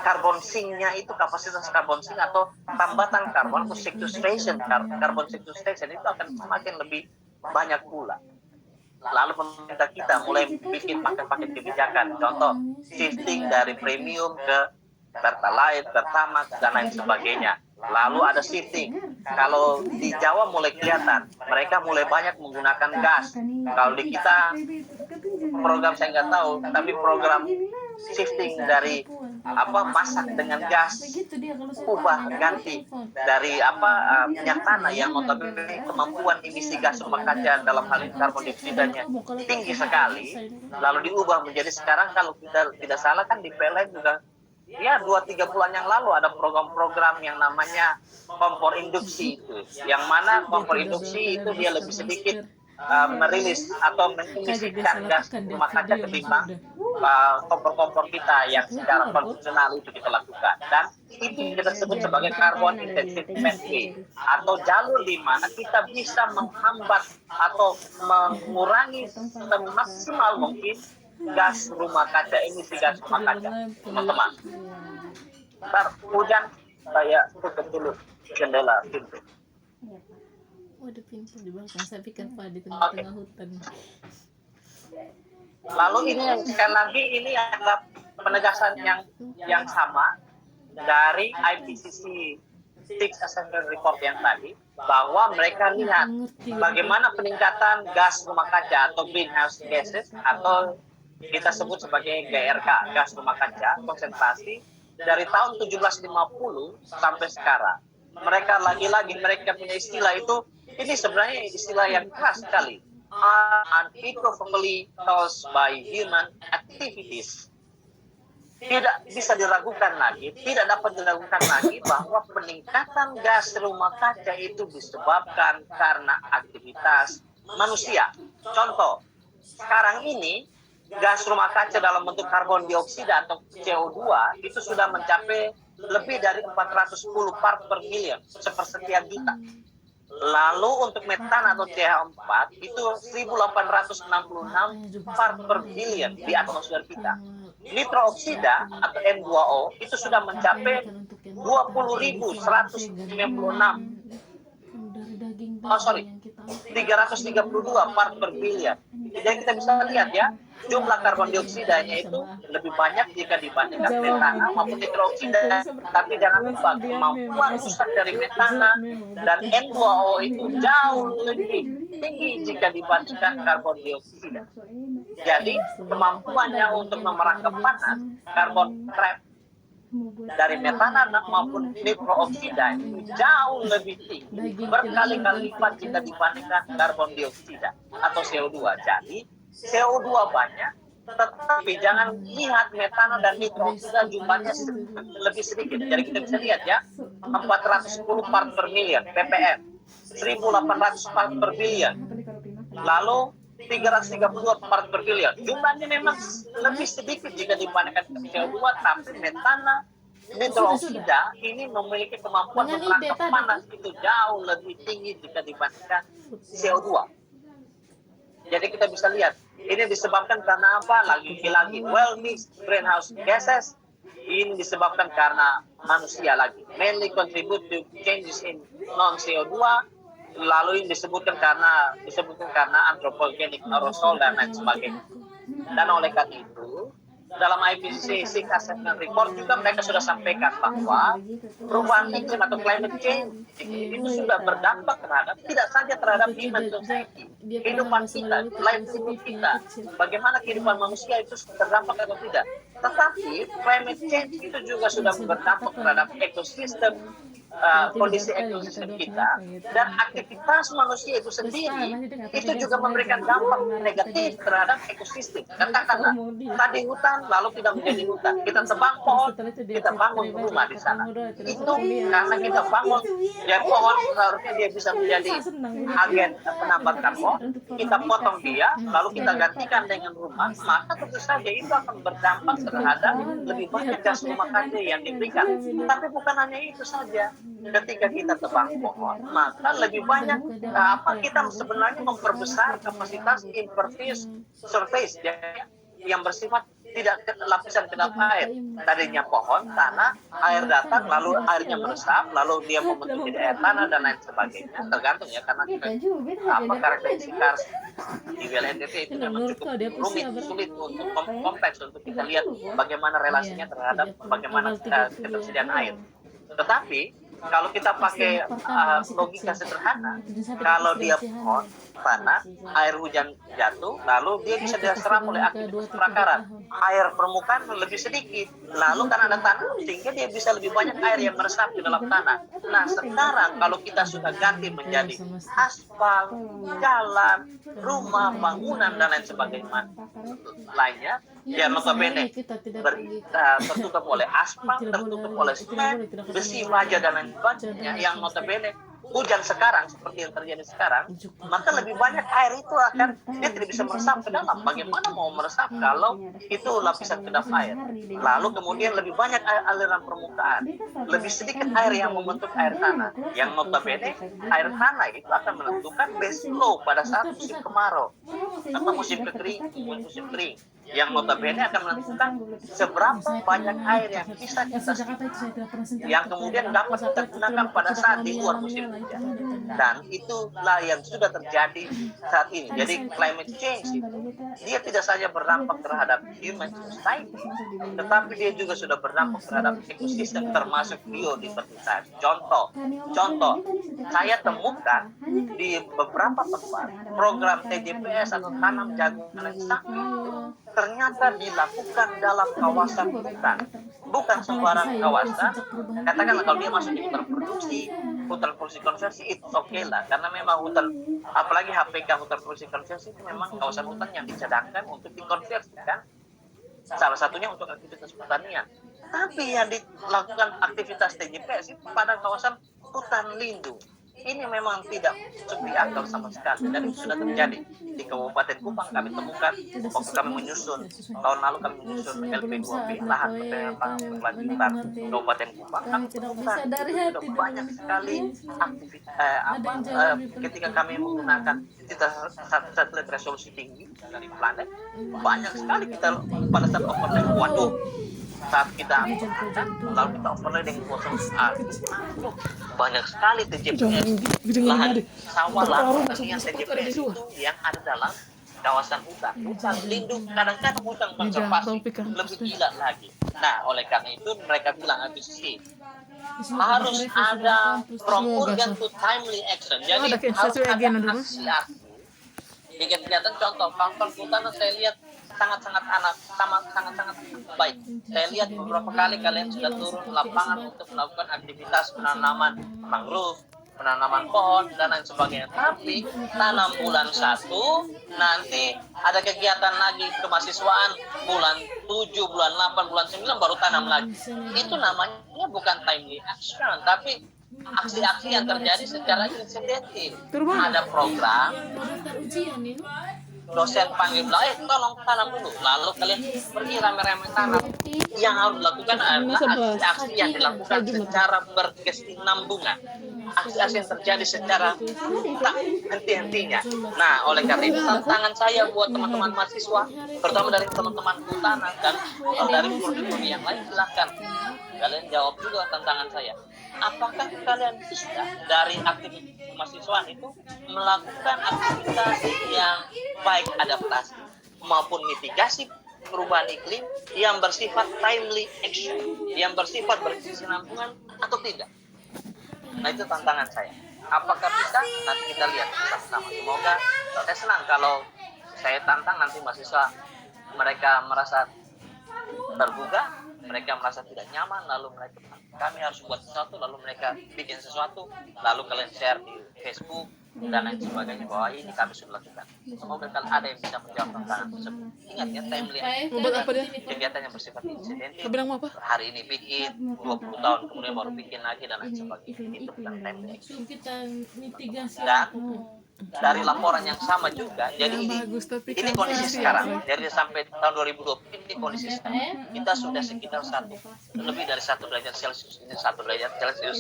karbon sinknya itu, kapasitas karbon sink atau tambatan karbon atau sequestration, karbon sequestration itu akan semakin lebih banyak pula. Lalu pemerintah kita mulai bikin paket-paket kebijakan, contoh shifting dari premium ke pertalite, pertamax dan lain sebagainya. Lalu ada shifting. Kalau di Jawa mulai kelihatan, mereka mulai banyak menggunakan gas. Kalau di kita program saya nggak tahu, tapi program shifting dari masak dengan gas, ubah ganti dari minyak tanah yang notabene kemampuan emisi gas rumah kaca dalam hal ini karbon dioksidanya tinggi sekali, lalu diubah menjadi sekarang kalau kita tidak salah kan di PLN juga ya 2-3 bulan yang lalu ada program-program yang namanya kompor induksi itu, yang mana kompor induksi itu dia lebih sedikit merilis atau mengemisikan gas rumah kaca ketimbang kompor-kompor kita yang secara konvensional itu kita lakukan. Dan itu kita sebut sebagai carbon intensive pathway atau jalur di mana kita bisa menghambat atau mengurangi semaksimal mungkin gas rumah kaca, emisi gas rumah kaca. Teman-teman, ntar hujan saya tutup dulu jendela pintu. Oh, ada pintu di belakang. Saya pikir di tengah-tengah hutan. Lalu ini sekali lagi ini adalah penegasan yang sama dari IPCC Six Assessment Report yang tadi, bahwa mereka lihat bagaimana peningkatan gas rumah kaca atau greenhouse gases atau kita sebut sebagai GRK, gas rumah kaca, konsentrasi dari tahun 1750 sampai sekarang. Mereka lagi-lagi mereka punya istilah itu, ini sebenarnya istilah yang keras sekali. Unequivocally caused by human activities. Tidak bisa diragukan lagi, tidak dapat diragukan lagi bahwa peningkatan gas rumah kaca itu disebabkan karena aktivitas manusia. Contoh, sekarang ini gas rumah kaca dalam bentuk karbon dioksida atau CO2 itu sudah mencapai lebih dari 410 part per million, sepersekian juta. Lalu untuk metan atau CH4 itu 1866 part per billion di atmosfer kita. Nitrooksida atau N2O itu sudah mencapai 20.196 332 part per billion. Jadi kita bisa lihat ya, jumlah karbon dioksidanya itu lebih banyak jika dibandingkan metana maupun nitrooksida. Tapi jangan lupa kemampuan rusak dari metana dan N2O itu jauh lebih tinggi jika dibandingkan karbon dioksida. Jadi kemampuannya untuk memerangkap panas, karbon trap dari metana maupun nitrooksida itu jauh lebih tinggi, berkali-kali lipat jika dibandingkan karbon dioksida atau CO2. Jadi CO2 banyak, tetapi jangan lihat metana dan nitrooksida jumlahnya lebih sedikit. Jadi kita bisa lihat ya, 410 part per million ppm, 1800 part per billion, lalu 332 part per billion. Jumlahnya memang lebih sedikit jika dibandingkan CO2, tapi metana, nitrooksida ini memiliki kemampuan menangkap panas itu jauh lebih tinggi jika dibandingkan CO2. Jadi kita bisa lihat, ini disebabkan karena apa? Lagi-lagi well mixed greenhouse gases. Ini disebabkan karena manusia lagi. Mainly contribute to changes in non-CO2. Lalu ini disebutkan karena anthropogenic aerosol dan lain sebagainya. Dan oleh karena itu, dalam IPCC Six Assessment Report juga mereka sudah sampaikan bahwa perubahan iklim atau climate change itu sudah berdampak tidak saja terhadap human society, kehidupan kita, livelihood kita, bagaimana kehidupan manusia itu terdampak atau tidak. Tetapi climate change itu juga sudah berdampak terhadap ekosistem, kondisi ekosistem kita, dan aktivitas manusia itu sendiri itu juga memberikan dampak negatif terhadap ekosistem. Katakanlah tadi hutan lalu tidak menjadi hutan, kita tebang pohon, kita bangun rumah di sana. Itu karena kita bangun ya pohon seharusnya dia bisa menjadi agen penambat karbon, kita potong dia lalu kita gantikan dengan rumah, maka tentu saja itu akan berdampak terhadap lebih banyak gas rumah kaca yang diberikan. Tapi bukan hanya itu saja, ketika kita tebang pohon, maka lebih banyak kita sebenarnya memperbesar kapasitas impervious surface yang bersifat tidak lapisan kedap air. Tadinya pohon, tanah, air datang, lalu airnya meresap, lalu dia membentuk jadi air tanah dan lain sebagainya. Tergantung ya, karena karakteristik karst di wilayah NTT itu memang cukup rumit, sulit untuk kompleks untuk kita lihat bagaimana relasinya terhadap bagaimana ketersediaan air. Tetapi kalau kita pakai logika sederhana, kalau dia pohon, tanah, air hujan jatuh, lalu dia bisa diserap oleh aktivitas perakaran. Air permukaan lebih sedikit, lalu karena ada tanah, sehingga dia bisa lebih banyak air yang meresap di dalam tanah. Nah, sekarang kalau kita sudah ganti menjadi aspal, jalan, rumah, bangunan, dan lain sebagainya lainnya, ya notabene tertutup oleh aspal, tertutup oleh semen, besi, baja, dan lain sebagainya, yang notabene hujan sekarang seperti yang terjadi sekarang, maka lebih banyak air itu akan dia tidak bisa meresap ke dalam. Bagaimana mau meresap kalau itu lapisan kedap air? Lalu kemudian lebih banyak aliran permukaan, lebih sedikit air yang membentuk air tanah, yang notabene air tanah itu akan menentukan base flow pada saat musim kemarau atau musim kering, yang notabene akan menentukan seberapa banyak air yang bisa kita yang kemudian dapat kita gunakan pada saat di luar musim hujan. Dan itulah yang sudah terjadi saat ini. Jadi climate change itu dia tidak saja berdampak terhadap human society, tetapi dia juga sudah berdampak terhadap ekosistem termasuk biodiversitas. Contoh, saya temukan di beberapa tempat program TJPS atau tanam jagung dan sapi ternyata dilakukan dalam kawasan hutan, bukan sembarang kawasan. Katakanlah kalau dia masuk di hutan produksi konversi itu oke lah, karena memang hutan, apalagi HPK hutan produksi konversi itu memang kawasan hutan yang dicadangkan untuk dikonversi kan, salah satunya untuk aktivitas pertanian. Tapi yang dilakukan aktivitas TJPS itu pada kawasan hutan lindung. Ini memang tidak masuk di akal sama sekali, dan itu sudah terjadi di Kabupaten Kupang. Kami temukan waktu kami menyusun tahun lalu, kami menyusun LP2B lahan berkelanjutan Kabupaten Kupang. Kami temukan sudah banyak sekali aktivitas ketika kami menggunakan satelit resolusi tinggi dari planet, banyak sekali kita pada saat overlay, waduh, saat kita lalu kita overlay dengan kuasa banyak sekali TJPS lahan sawah, lahan pertanian TJPS itu yang ada dalam kawasan hutan lindung, kadang-kadang hutan konservasi lebih gila lagi. Nah, oleh karena itu mereka bilang ABCC harus ada from urgent to timely action. Jadi harus ada aksi-aksi. Kegiatan contoh kawasan hutan saya lihat sangat-sangat baik. Saya lihat beberapa kali kalian sudah turun lapangan untuk melakukan aktivitas penanaman mangrove, penanaman pohon dan lain sebagainya. Tapi tanam bulan 1, nanti ada kegiatan lagi kemahasiswaan bulan 7, bulan 8, bulan 9 baru tanam lagi. Itu namanya bukan timely action, tapi aksi-aksi yang terjadi secara insidentil. Ada program, dosen panggil bilang, tolong tanam dulu, lalu kalian pergi rame-rame tanam. Yang harus dilakukan adalah aksi-aksi yang dilakukan secara berkesinambungan, aksi-aksi yang terjadi secara tak henti-hentinya. Nah, oleh karena itu tantangan saya buat teman-teman mahasiswa, terutama dari teman-teman Kehutanan dan dari prodi-prodi yang lain, silahkan kalian jawab juga tantangan saya. Apakah kalian bisa dari aktivitas mahasiswa itu melakukan aktivitas yang baik adaptasi maupun mitigasi perubahan iklim yang bersifat timely action, yang bersifat berkesinambungan atau tidak? Nah, itu tantangan saya. Apakah bisa? Nanti kita lihat bersama-sama. Semoga saya senang kalau saya tantang nanti mahasiswa mereka merasa tergugah, mereka merasa tidak nyaman, lalu mereka kami harus buat sesuatu, lalu mereka bikin sesuatu, lalu kalian share di Facebook dan lain sebagainya bahwa ini kami sudah lakukan. Semoga kalau ada yang bisa menjawab tantangan tersebut. Ingat ya, timely kegiatan yang bersifat insidentil. Hari ini bikin, 20 tahun kemudian baru bikin lagi dan lain sebagainya. Itu bukan timely action. Dan dari laporan yang sama juga. Jadi bagus, tapi ini kan kondisi kasihan, sekarang. Boy. Dari sampai tahun 2020 ini kondisi sekarang. Kita sudah sekitar lebih dari 1 derajat Celcius. Ini 1 derajat Celcius.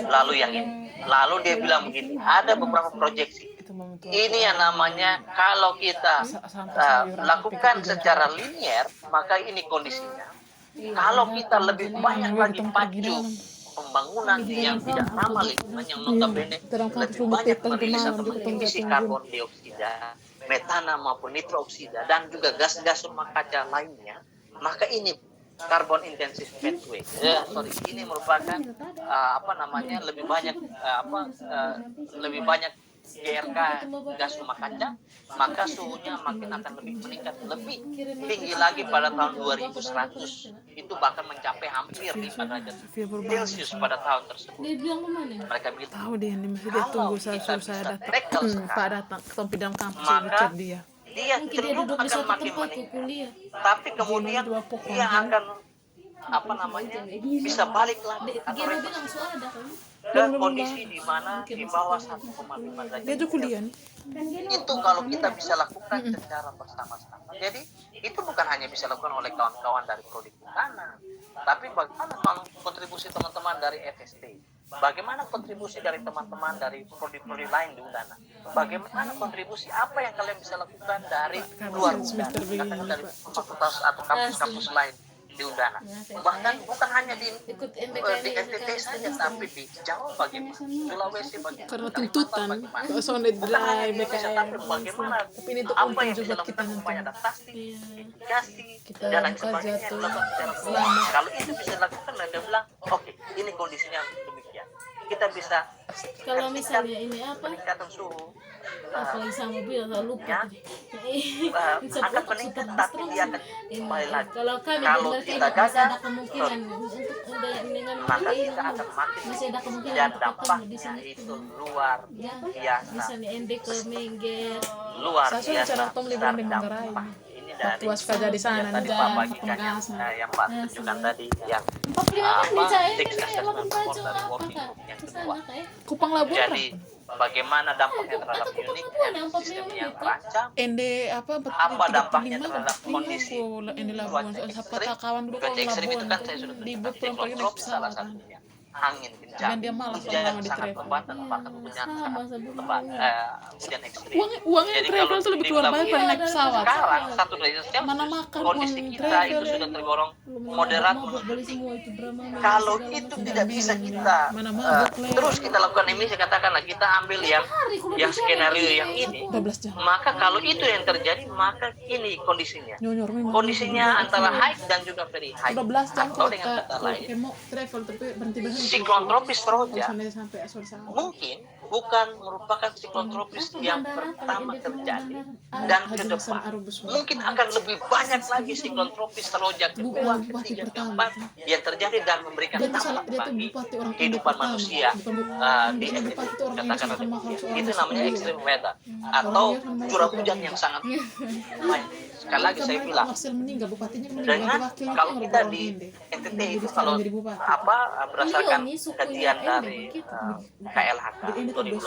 Lalu yang ini. Lalu dia bilang begini, ada beberapa proyeksi. Itu momentum Ini yang namanya kalau kita lakukan secara linier, maka ini kondisinya. Kalau kita lebih banyak lagi pacu pembangunan yang tidak ramah lingkungan, yang notabene lebih banyak merilis atau emisi karbon dioksida, metana maupun nitrooksida, dan juga gas-gas rumah kaca lainnya, maka ini carbon intensive pathway. Ini merupakan lebih banyak lebih banyak GRK gas rumah kaca, maka suhunya makin akan lebih meningkat, lebih tinggi lagi pada tahun 2100. Itu bahkan mencapai hampir 5 derajat Celcius pada tahun tersebut. Mereka bilang, tahu dia ini masih dia tunggu saya datang Pak datang ke dalam kampus maka dia dia cenderung akan makin meningkat. Tapi kemudian dia akan bisa balik lagi atau reversi ke kondisi di mana di bawah 1,5 derajat. dia juga kuliah nih. Itu kalau kita bisa lakukan secara bersama-sama. Jadi itu bukan hanya bisa dilakukan oleh kawan-kawan dari Prodi Kehutanan, tapi bagaimana kontribusi teman-teman dari FST, bagaimana kontribusi dari teman-teman dari prodi-prodi lain di Udana, bagaimana kontribusi apa yang kalian bisa lakukan dari luar Udana, katakan dari fakultas atau kampus-kampus lain di Udana, bahkan bukan hanya di NTT saja, tapi di Jawa bagaimana, Sulawesi bagaimana, Karena tuntutan soalnya bukan hanya drive di Indonesia, tapi bagaimana tapi ini tuh apa untung yang bisa juga kita dilakukan nanti upaya adaptasi, mitigasi, Kita dan lain buka sebagainya jatuh dilakukan secara selama. bersama. Kalau itu bisa dilakukan, dia bilang, oke, ini kondisinya demikian. Kita bisa Kalau misalnya ini apa? peningkatan suhu Apalagi sama mobil nggak lupa. Ya. Akan meningkat, tapi dia akan kembali lagi. Kalau kami Kalau benar kita kayak masih gagal, ada kemungkinan untuk dengan maka ini kita akan makin masih ada kemungkinan dan untuk ketemu di dampaknya sini. itu luar Ya, biasa, misalnya ND ke Mengger. luar Saya sudah biasa cara Tom liburan di besar Manggarai. dampak. Ini Waktu dari Aska jadi sana yang tadi nih, Pak dan bagikan yang Pak tunjukkan tadi yang 45 kan bisa ya, six kayak assessment lapor report baju dari apa working kak? group yang Kesana kedua. kayak. Kupang Labuan Jadi bagaimana dampaknya terhadap Atau unit Papua dan yang Papua sistem yang yang itu. terancam, ND apa apa dampaknya terhadap kondisi ND Labuan cuaca siapa ekstrim. kawan dulu Cuaca kalau ekstrim itu Labuan kan saya sudah di tunjukkan, bot pulang pergi naik siklon tropis salah pesawat kan. satunya, angin kencang, Dan dia malas hujan lama-lama di sangat travel. lebat dan bahkan hujan Sama sangat sebelum lebat, hujan ekstrim. Uangnya Jadi travel kalau tuh lebih keluar dibilang banyak Iya, daripada naik dari pesawat. sekarang 1 derajat Mana Celcius makan kondisi uang kita travel itu ya. sudah tergolong moderat mabuk beli menuju semua itu drama. kalau itu tidak bisa kita Mana mabuk, Le. terus kita lakukan emisi, katakanlah kita ambil yang skenario yang ini, 12 jam. maka kalau itu yang terjadi, maka ini kondisinya Nyoror memang. kondisinya antara high dan juga very high, 12 jam atau dengan kata lain mau travel tapi berhenti berhenti. siklon tropis Roja Sampai sore sana. mungkin bukan merupakan siklon tropis yang pertama terjadi, dan ke depan mungkin akan lebih banyak lagi siklon tropis Roja kedua, ketiga, keempat yang terjadi dan memberikan dampak bagi kehidupan manusia di NTT. Katakan itu namanya extreme weather atau curah hujan yang sangat banyak. Sekali lagi saya bilang, meninggal bupatinya dengan kalau kita di NTT itu kalau berdasarkan kajian dari KLHK 2017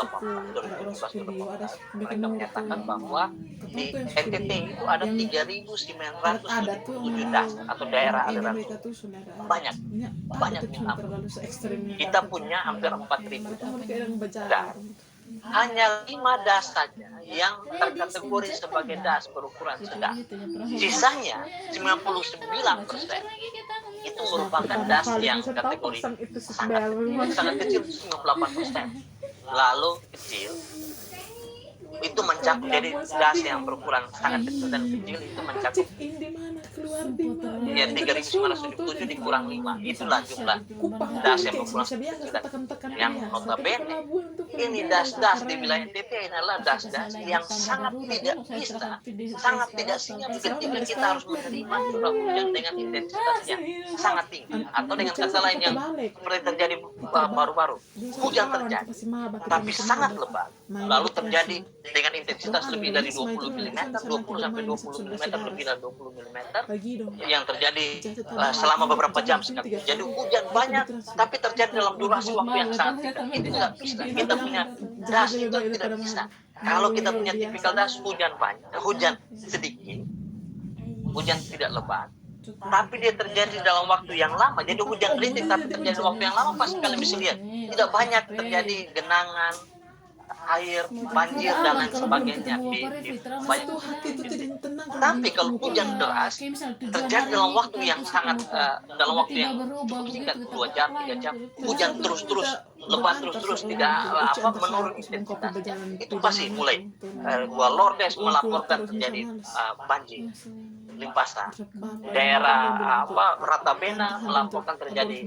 mereka menyatakan bahwa di NTT itu ada 3.907 das atau daerah aliran sungai. Banyak yang kita punya hampir 4.000 das. Hanya 5 das saja yang terkategori sebagai das berukuran sedang. Sisanya 99% itu merupakan das yang kategori sangat kecil, 98%. Lalu kecil itu mencakup, jadi das yang berukuran sangat kecil dan kecil itu mencakup ya 3.907 dikurang 5, itulah jumlah das yang berukuran kecil dan yang notabene ini das-das di wilayah NTT adalah das-das yang sangat tidak signifikan jika kita harus menerima curah hujan dengan intensitas yang sangat tinggi, atau dengan kata lain yang seperti terjadi baru-baru, hujan terjadi tapi sangat lebat, lalu terjadi dengan intensitas lebih dari 20 mm, 20 sampai 20 mm, lebih dari 20 mm yang terjadi selama beberapa jam sekali. Jadi hujan banyak tapi terjadi dalam durasi waktu yang sangat singkat. Itu tidak bisa. Kita punya das itu tidak bisa. Kalau kita punya tipikal das hujan banyak, hujan sedikit, hujan tidak lebat, tapi dia terjadi dalam waktu yang lama. Jadi hujan rintik tapi terjadi dalam waktu yang lama, pasti kalian bisa lihat tidak banyak terjadi genangan air, banjir dan lain sebagainya di banyak. Tapi kalau hujan deras terjadi dalam waktu yang sangat dalam waktu yang cukup singkat, 2 jam 3 jam, hujan terus lebat terus tidak menurun intensitasnya, itu pasti mulai gua Lordes melaporkan terjadi banjir limpasan, daerah Ratabena melaporkan terjadi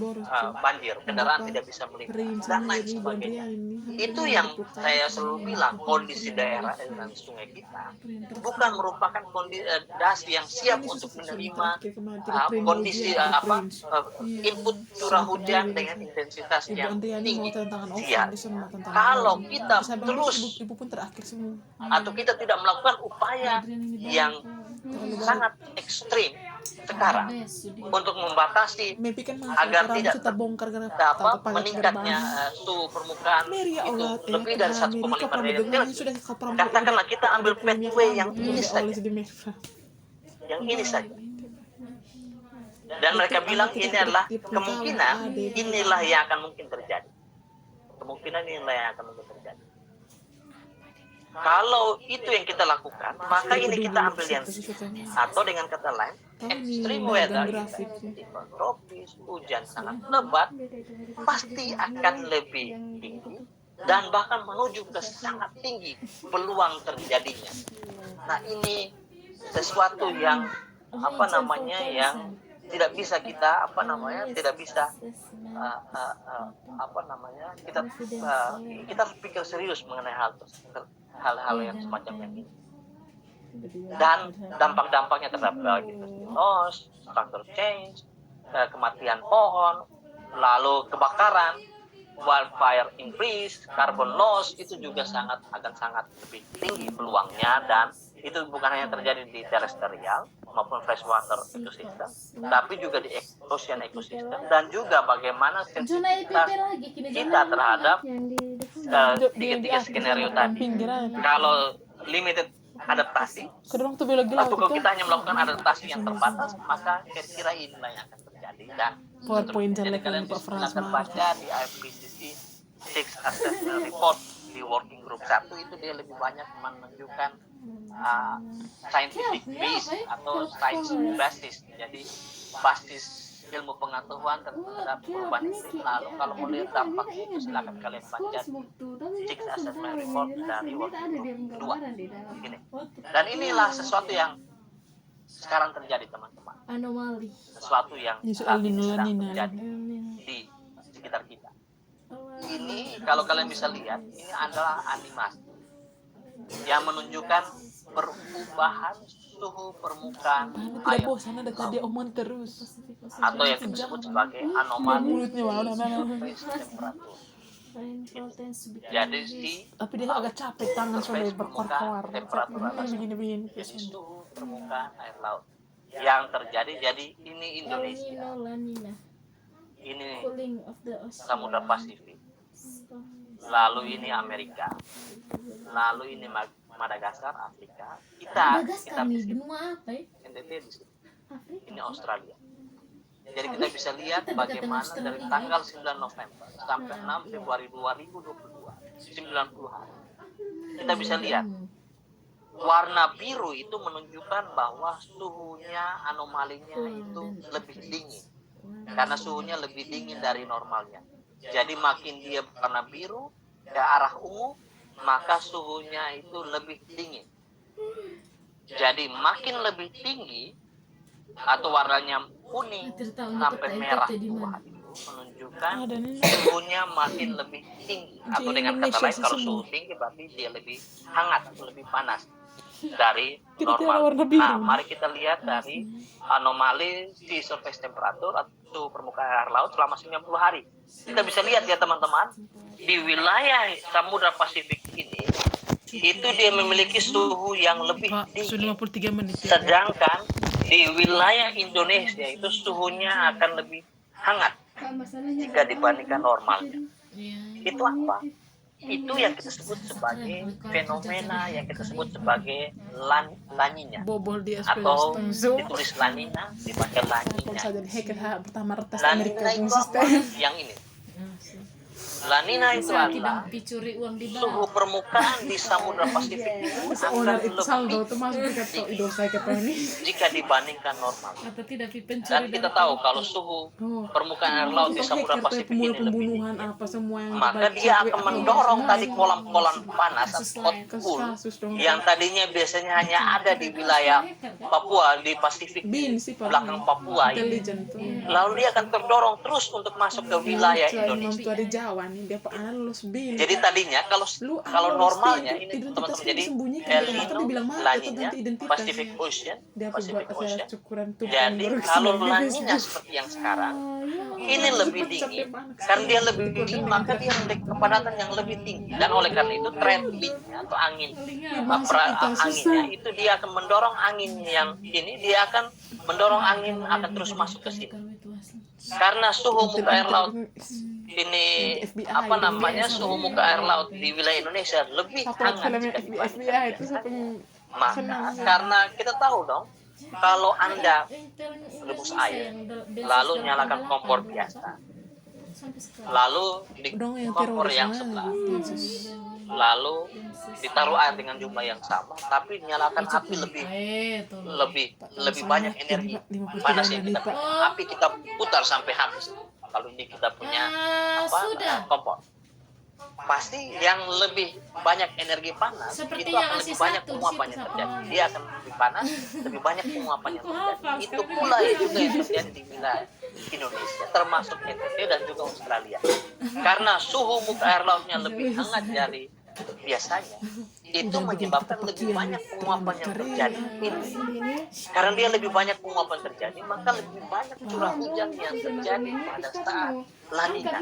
banjir, kendaraan tidak bisa melintas dan lain sebagainya. Itu yang saya selalu bilang, kondisi daerah dan sungai kita bukan merupakan kondisi dasi yang siap untuk menerima kondisi input curah hujan dengan intensitas yang tinggi. Kalau kita terus atau kita tidak melakukan upaya yang sangat ekstrim sekarang untuk membatasi agar tidak meningkatnya suhu permukaan itu lebih dari 1,5 derajat Celcius. Katakanlah kita ambil pathway yang ini saja, dan mereka bilang ini adalah kemungkinan inilah yang akan mungkin terjadi. Kalau itu yang kita lakukan, maka ini kita ambil yang atau dengan kata lain, extreme weather, tropis, hujan sangat lebat, pasti akan lebih tinggi dan bahkan menuju ke sangat tinggi peluang terjadinya. Nah, ini sesuatu yang yang tidak bisa kita kita harus pikir serius mengenai hal-hal yang semacam ini, dan dampak-dampaknya terhadap loss, structure change, kematian pohon, lalu kebakaran, wildfire increase, carbon loss, itu juga akan sangat lebih tinggi peluangnya, dan itu bukan hanya terjadi di terestrial maupun freshwater ecosystem, tapi juga di ocean ecosystem, dan juga bagaimana sensitivitas kita terhadap tiga skenario tadi. Kalau limited adaptasi, atau kalau kita hanya melakukan adaptasi yang terbatas, maka kira-kira inilah yang akan terjadi. Dan jadi kalian silakan baca di IPCC 6 Assessment Report di Working Group 1, itu dia lebih banyak menunjukkan scientific base atau science basis, jadi basis ilmu pengetahuan terhadap perubahan iklim. Lalu kalau mau lihat dampaknya, itu silakan kalian baca di 6 Assessment Report dari Working Group 2. Gini. Dan inilah sesuatu yang sekarang terjadi, teman-teman. Anomali. Sesuatu yang sedang terjadi di sekitar kita. Ini kalau kalian bisa lihat, ini adalah animasi yang menunjukkan perubahan suhu permukaan air atau yang disebut sebagai anomali temperatur. Jadi tapi dia agak capek tangan soalnya berkoar-koar temperatur atas jadi suhu permukaan air laut yang terjadi. Jadi ini Indonesia, ini Samudra Pasifik, lalu ini Amerika, lalu ini Madagaskar, Afrika, kita benua apa ya? NTT di sini, ini Australia. Jadi kita bisa lihat bagaimana dari tanggal 9 November sampai 6 Februari 2022, 90 hari, kita bisa lihat warna biru itu menunjukkan bahwa suhunya, anomalinya itu lebih dingin, karena suhunya lebih dingin dari normalnya. Jadi makin dia warna biru ke arah ungu, maka suhunya itu lebih dingin. Jadi makin lebih tinggi atau warnanya kuning sampai merah tua, itu menunjukkan suhunya makin lebih tinggi. Atau dengan kata lain, kalau suhu tinggi berarti dia lebih hangat atau lebih panas dari normal. Nah, mari kita lihat dari anomali sea surface temperature atau suhu permukaan air laut selama 90 hari. Kita bisa lihat ya teman-teman, di wilayah Samudra Pasifik ini, itu dia memiliki suhu yang lebih tinggi. Sedangkan di wilayah Indonesia itu suhunya akan lebih hangat jika dibandingkan normalnya. Itu apa? itu yang kita sebut sebagai fenomena yang kita sebut sebagai laninya, Bobol di atau SPS ditulis lanina dibaca Pun laninya. saja hacker pertama retas Amerika Lanina pun itu apa? sistem. Yang ini. Lanina itu adalah dicuri uang di suhu bank. permukaan di Samudra Pasifik itu Owner akan itu saldo lebih itu masuk di kartu ido saya kata ini. jika dibandingkan normal. Atau tidak pencuri Dan kita dari tahu pantai. kalau suhu Oh. permukaan air laut di Itu Samudra hacker tuh Pasifik pembunuh ini lebih pembunuhan tinggi, apa semua yang maka dibalik dia chat akan WA mendorong semua tadi itu. kolam-kolam panas Kasus atau lain. pool Kasus dong. yang tadinya biasanya hanya ada di wilayah Papua, di Pasifik Bin sih belakang Papua ini. intelijen tuh. Lalu dia akan terdorong terus untuk masuk ke wilayah Imam Indonesia. tuh di Jawa nih dia pak anak lulus bin. Jadi tadinya kalau normalnya ini teman-teman, jadi El Nino, laninya Pacific Ocean, dia Pacific buat Ocean. cukuran tuh. Jadi kalau laninya seperti yang sekarang, ini lebih dingin. Karena dia lebih dingin, maka dia memiliki kepadatan yang lebih tinggi. Dan oleh karena itu trend windnya atau angin anginnya itu dia akan mendorong angin yang ini, dia akan mendorong angin akan terus masuk ke sini. Karena suhu muka air laut ini apa namanya, suhu muka air laut di wilayah Indonesia lebih hangat jika FBI itu dibandingkan. siapa Maka karena kita tahu dong, kalau Anda rebus air, lalu nyalakan kompor biasa, lalu di kompor yang sebelah, lalu ditaruh air dengan jumlah yang sama, tapi nyalakan api lebih banyak energi panas yang kita punya. Api kita putar sampai habis. Kalau ini kita punya kompor, pasti yang lebih banyak energi panas Seperti itu yang akan asi lebih banyak satu di penguapan situ yang sama terjadi. orang. Dia akan lebih panas, lebih banyak penguapan yang terjadi. Itu pula juga yang terjadi di wilayah Indonesia, termasuk NTT dan juga Australia. Karena suhu muka air lautnya lebih hangat dari biasanya, itu menyebabkan lebih banyak penguapan yang terjadi. Karena dia lebih banyak penguapan terjadi, maka lebih banyak curah hujan yang terjadi pada saat lanina.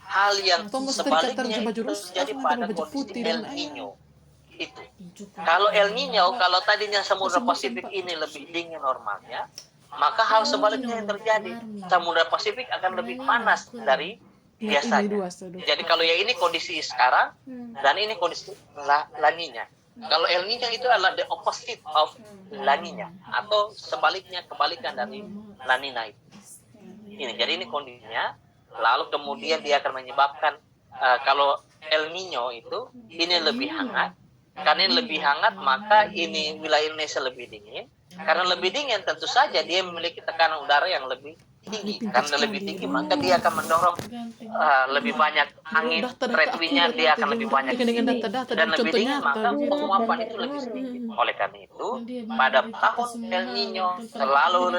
Hal yang sebaliknya itu terjadi pada kondisi El Nino. Itu. Kalau El Nino, kalau tadinya Samudra Pasifik ini lebih dingin normalnya, maka hal sebaliknya yang terjadi. Samudra Pasifik akan lebih panas dari biasanya. Jadi kalau ya ini kondisi sekarang dan ini kondisi laninya. Kalau El Nino itu adalah the opposite of laninya, atau sebaliknya, kebalikan dari lanina itu. Ini, jadi ini kondisinya. Lalu kemudian dia akan menyebabkan kalau El Nino itu ini lebih hangat. Karena ini lebih hangat, maka ini wilayah Indonesia lebih dingin. Karena lebih dingin, tentu saja dia memiliki tekanan udara yang lebih tinggi. Karena lebih tinggi, maka dia akan mendorong lebih banyak angin, trade wind-nya dia akan lebih banyak tinggi. Dan lebih dingin, maka penguapan itu lebih sedikit. Oleh karena itu, pada tahun El Nino selalu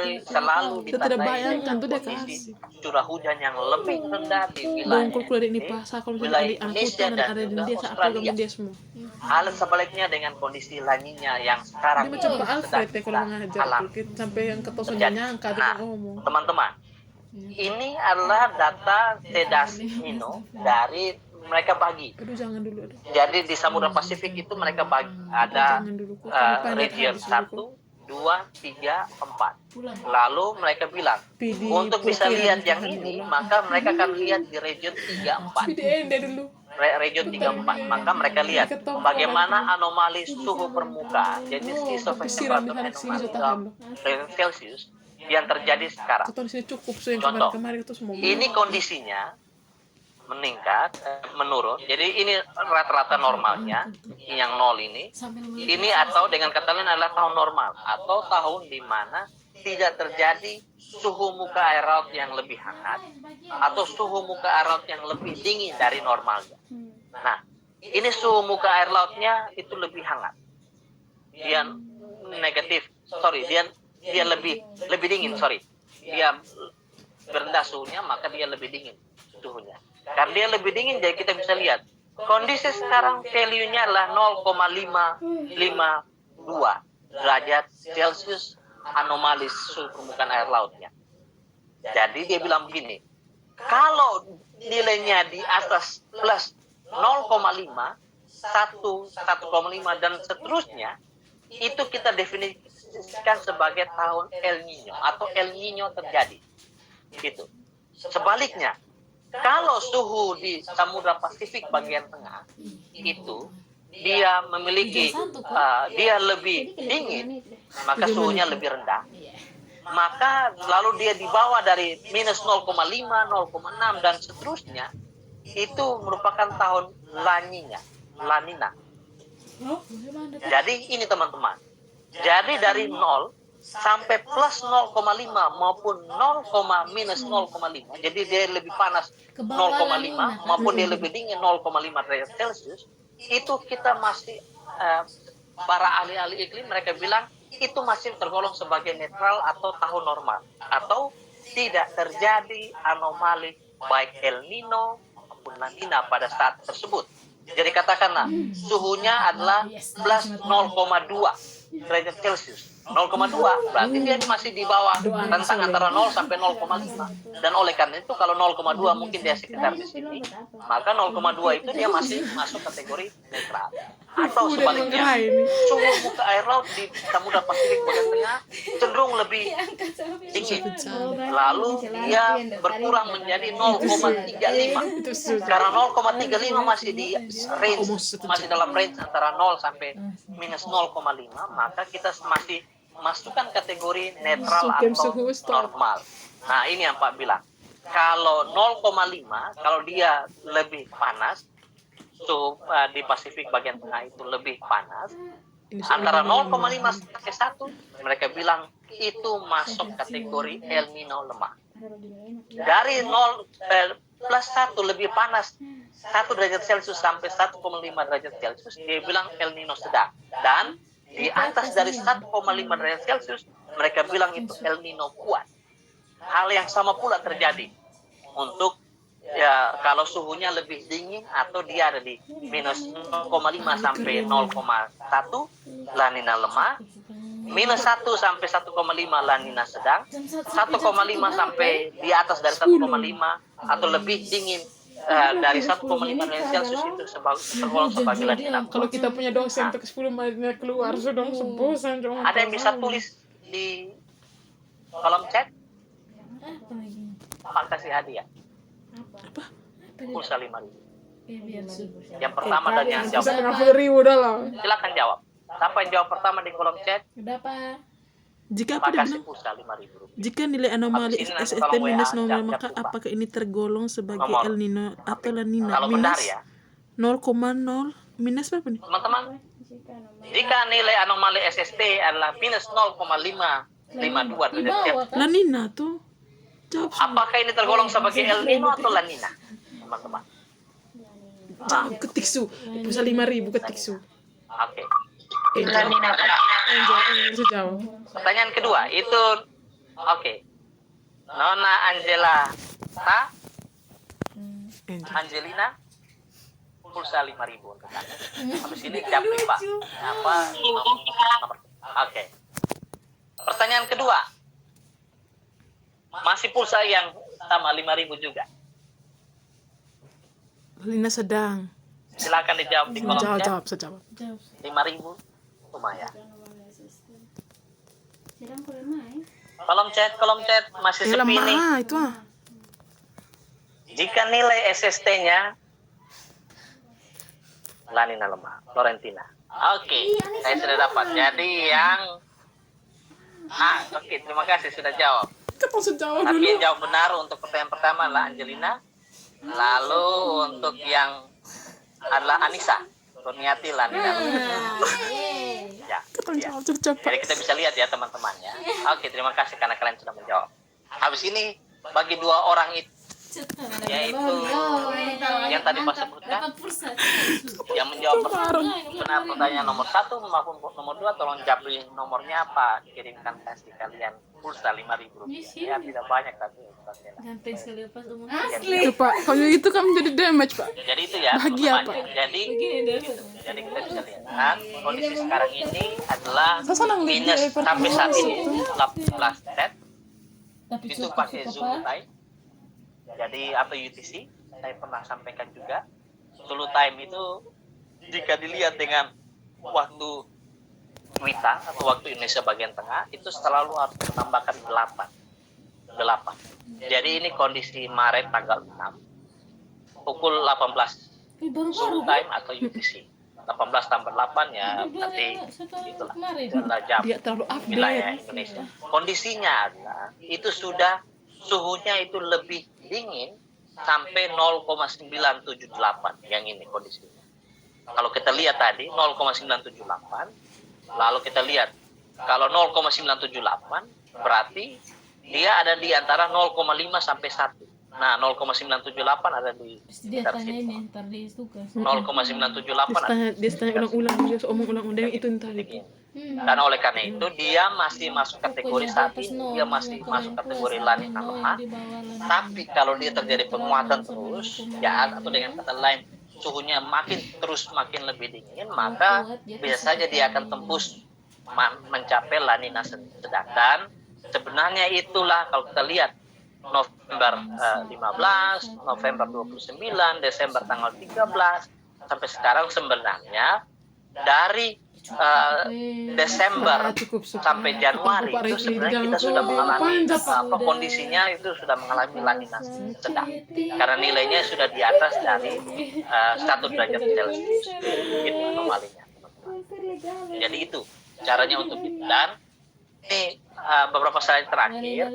ditandai dengan kondisi curah hujan yang lebih rendah di wilayah Indonesia dan juga Australia. Hal sebaliknya dengan kondisi laninya yang sekarang Dia ini macam Pak Alfred ya kalau mengajar alami. sampai yang ketosan Terjadi. nyangka Nah, dia ngomong. teman-teman, ini adalah data TEDAS Nino dari mereka bagi. Aduh jangan dulu aduh. Jadi di Samudra Pasifik itu mereka bagi ada Jangan dulu kok. Karena banyak region habis 1, dulu, 2, 3, 4. Lalu mereka bilang, PD untuk bisa Putih lihat dan yang ini, Putih. maka mereka akan lihat di region 3, 4. PDN deh dulu. Region 34, maka mereka lihat bagaimana anomali suhu permukaan, jadi surface temperature anomaly Celsius yang terjadi sekarang. Keton sini cukup so yang Contoh, kemarin itu semua. ini kondisinya meningkat, menurun. Jadi ini rata-rata normalnya, yang 0 ini atau dengan kata lain adalah tahun normal atau tahun di mana tidak terjadi suhu muka air laut yang lebih hangat atau suhu muka air laut yang lebih dingin dari normalnya. Nah, ini suhu muka air lautnya itu lebih hangat. Dia negatif, dia lebih dingin, Dia berendah suhunya, maka dia lebih dingin suhunya. Karena dia lebih dingin, jadi kita bisa lihat kondisi sekarang value-nya adalah 0,552 derajat Celcius anomali suhu permukaan air lautnya. Jadi dia bilang begini, kalau nilainya di atas plus 0,5, 1,5 dan seterusnya, itu kita definisikan sebagai tahun El Nino atau El Nino terjadi. Gitu. Sebaliknya, Kalau suhu di Samudra Pasifik bagian tengah itu dia memiliki dia lebih dingin, maka suhunya lebih rendah. Maka lalu dia dibawa dari minus 0,5, 0,6 dan seterusnya, itu merupakan tahun La Nina. Jadi ini teman-teman. Jadi dari 0 sampai plus 0,5 maupun 0, minus 0,5. Jadi dia lebih panas 0,5 maupun dia lebih dingin 0,5 derajat Celcius. Itu kita masih para ahli-ahli iklim mereka bilang itu masih tergolong sebagai netral atau tahun normal, atau tidak terjadi anomali baik El Nino maupun La Nina pada saat tersebut. Jadi katakanlah suhunya adalah plus 0,2 derajat Celcius. 0,2 berarti dia masih di bawah rentang antara 0 sampai 0,5. Dan oleh karena itu kalau 0,2 mungkin dia sekitar di sini, maka 0,2 itu dia masih masuk kategori netral. Atau sebaliknya, suhu muka air laut di Samudra Pasifik bagian tengah cenderung lebih dingin. Lalu dia berkurang menjadi 0,35. Karena 0,35 masih di range, masih dalam range antara 0 sampai minus 0,5, maka kita masih masukkan kategori netral atau normal. Nah, ini yang Pak bilang. Kalau 0,5, kalau dia lebih panas, suhu di Pasifik bagian tengah itu lebih panas, antara 0,5 sampai 1, mereka bilang itu masuk kategori El Nino lemah. Dari 0 plus 1 lebih panas 1 derajat Celcius sampai 1,5 derajat Celcius, dia bilang El Nino sedang. Dan di atas dari 1,5 derajat Celcius, mereka bilang itu El Nino kuat. Hal yang sama pula terjadi untuk ya kalau suhunya lebih dingin atau dia ada di minus 0,5 sampai 0,1 La Nina lemah, minus 1 sampai 1,5 La Nina sedang, 1,5 sampai di atas dari 1,5 atau lebih dingin dari 1,5 derajat Celcius itu tergolong sebagai La Nina. Kalau kita punya dosen untuk 10 menit keluar sudah bosan dong. Ada yang bisa tulis di kolom chat? Pak kasih hadiah pulsa 5.000. Yang pertama dan yang Bisa jawab. dengan 10.000 dah lah. Silakan jawab. Siapa yang jawab pertama di kolom chat? Jika Pak apa dia kasih bilang? pulsa 5.000 rupiah. Jika nilai anomali Habis ini nanti SST tolong minus WA, 0, jam maka lupa. apakah ini tergolong sebagai Nomor. El Nino atau La Nina? Kalau benar Minus ya, 0,0 minus berapa nih? teman-teman, jika nilai anomali SST adalah minus 0,552 derajat Celcius, La Nina tuh. Jawab semua. apakah ini tergolong sebagai El Nino atau La Nina, teman-teman? Jawab ketik su. Pulsa 5.000 ketik su. Oke. Angel jawab. Pertanyaan kedua itu, oke. Nona Angela Ta, Angelina, pulsa 5.000 untuk Anda. Habis ini Japri Pak. Apa? Nomor. Oke. Pertanyaan kedua. Masih pulsa yang sama 5.000 juga. Lina sedang. Silakan dijawab di kolom chat. Jawab, sejawab. 5.000 lumayan. Sedang kurang Kolom chat masih sepi nih. Lemah itu ah. Jika nilai SST-nya La Nina lemah, Florentina. Oke, saya sudah dapat. Jadi yang oke, terima kasih sudah jawab. Kita langsung jawab Tapi dulu. yang jawab benar untuk pertanyaan pertama adalah Angelina. Lalu untuk yang adalah Anissa, Kurniati La Nina. Ya, Kita ya. jawab cepat. Jadi kita bisa lihat ya teman-teman ya. Oke, terima kasih karena kalian sudah menjawab. Habis ini bagi dua orang itu, yaitu yang tadi Pak sebutkan, yang menjawab benar pertanyaan nomor 1 maupun nomor 2, tolong japri nomornya Pak, kirimkan kasih kalian pulsa 5.000 rupiah. Ya tidak banyak tapi Ganteng sekali pas umum. Itu Pak, kalau itu kan menjadi damage Pak. jadi itu ya Bahagia, teman-teman. Jadi kita bisa lihat kondisi sekarang ini adalah minus sampai saat ini 18 set. Itu pakai Zulu time. Jadi atau UTC, saya pernah sampaikan juga. Zulu time itu jika dilihat dengan waktu WITA atau waktu Indonesia bagian tengah itu selalu harus menambahkan 8. Jadi ini kondisi Maret tanggal 6. pukul 18 Baru-baru Zulu time atau UTC. 18 tambah 8 ya nanti itulah adalah jam Dia terlalu wilayah update. Indonesia. Kondisinya adalah itu sudah suhunya itu lebih dingin sampai 0,978 yang ini kondisinya. Kalau kita lihat tadi 0,978, lalu kita lihat kalau 0,978 berarti dia ada di antara 0,5 sampai 1. Nah, 0,978 ada di Pasti dia sekitar tanya situ. ini ntar di tugas. 0,978 ada Dia tanya ulang-ulang, dia omong ulang-ulang itu entar itu. dan oleh karena itu dia masih masuk kategori saat ini, dia masih masuk kategori lanina lemah. Tapi kalau dia terjadi penguatan terus, ya atau dengan kata lain suhunya makin terus makin lebih dingin, maka bisa saja dia akan tembus mencapai lanina sedang. Dan sebenarnya itulah kalau kita lihat November 15, November 29, Desember tanggal 13 sampai sekarang sebenarnya dari Desember sampai Januari itu sebenarnya kita sudah mengalami kondisinya itu sudah mengalami lanina sedang karena nilainya sudah di atas dari 1 derajat Celcius itu anomalinya, teman-teman. Jadi itu caranya untuk itu. Dan ini beberapa slide terakhir,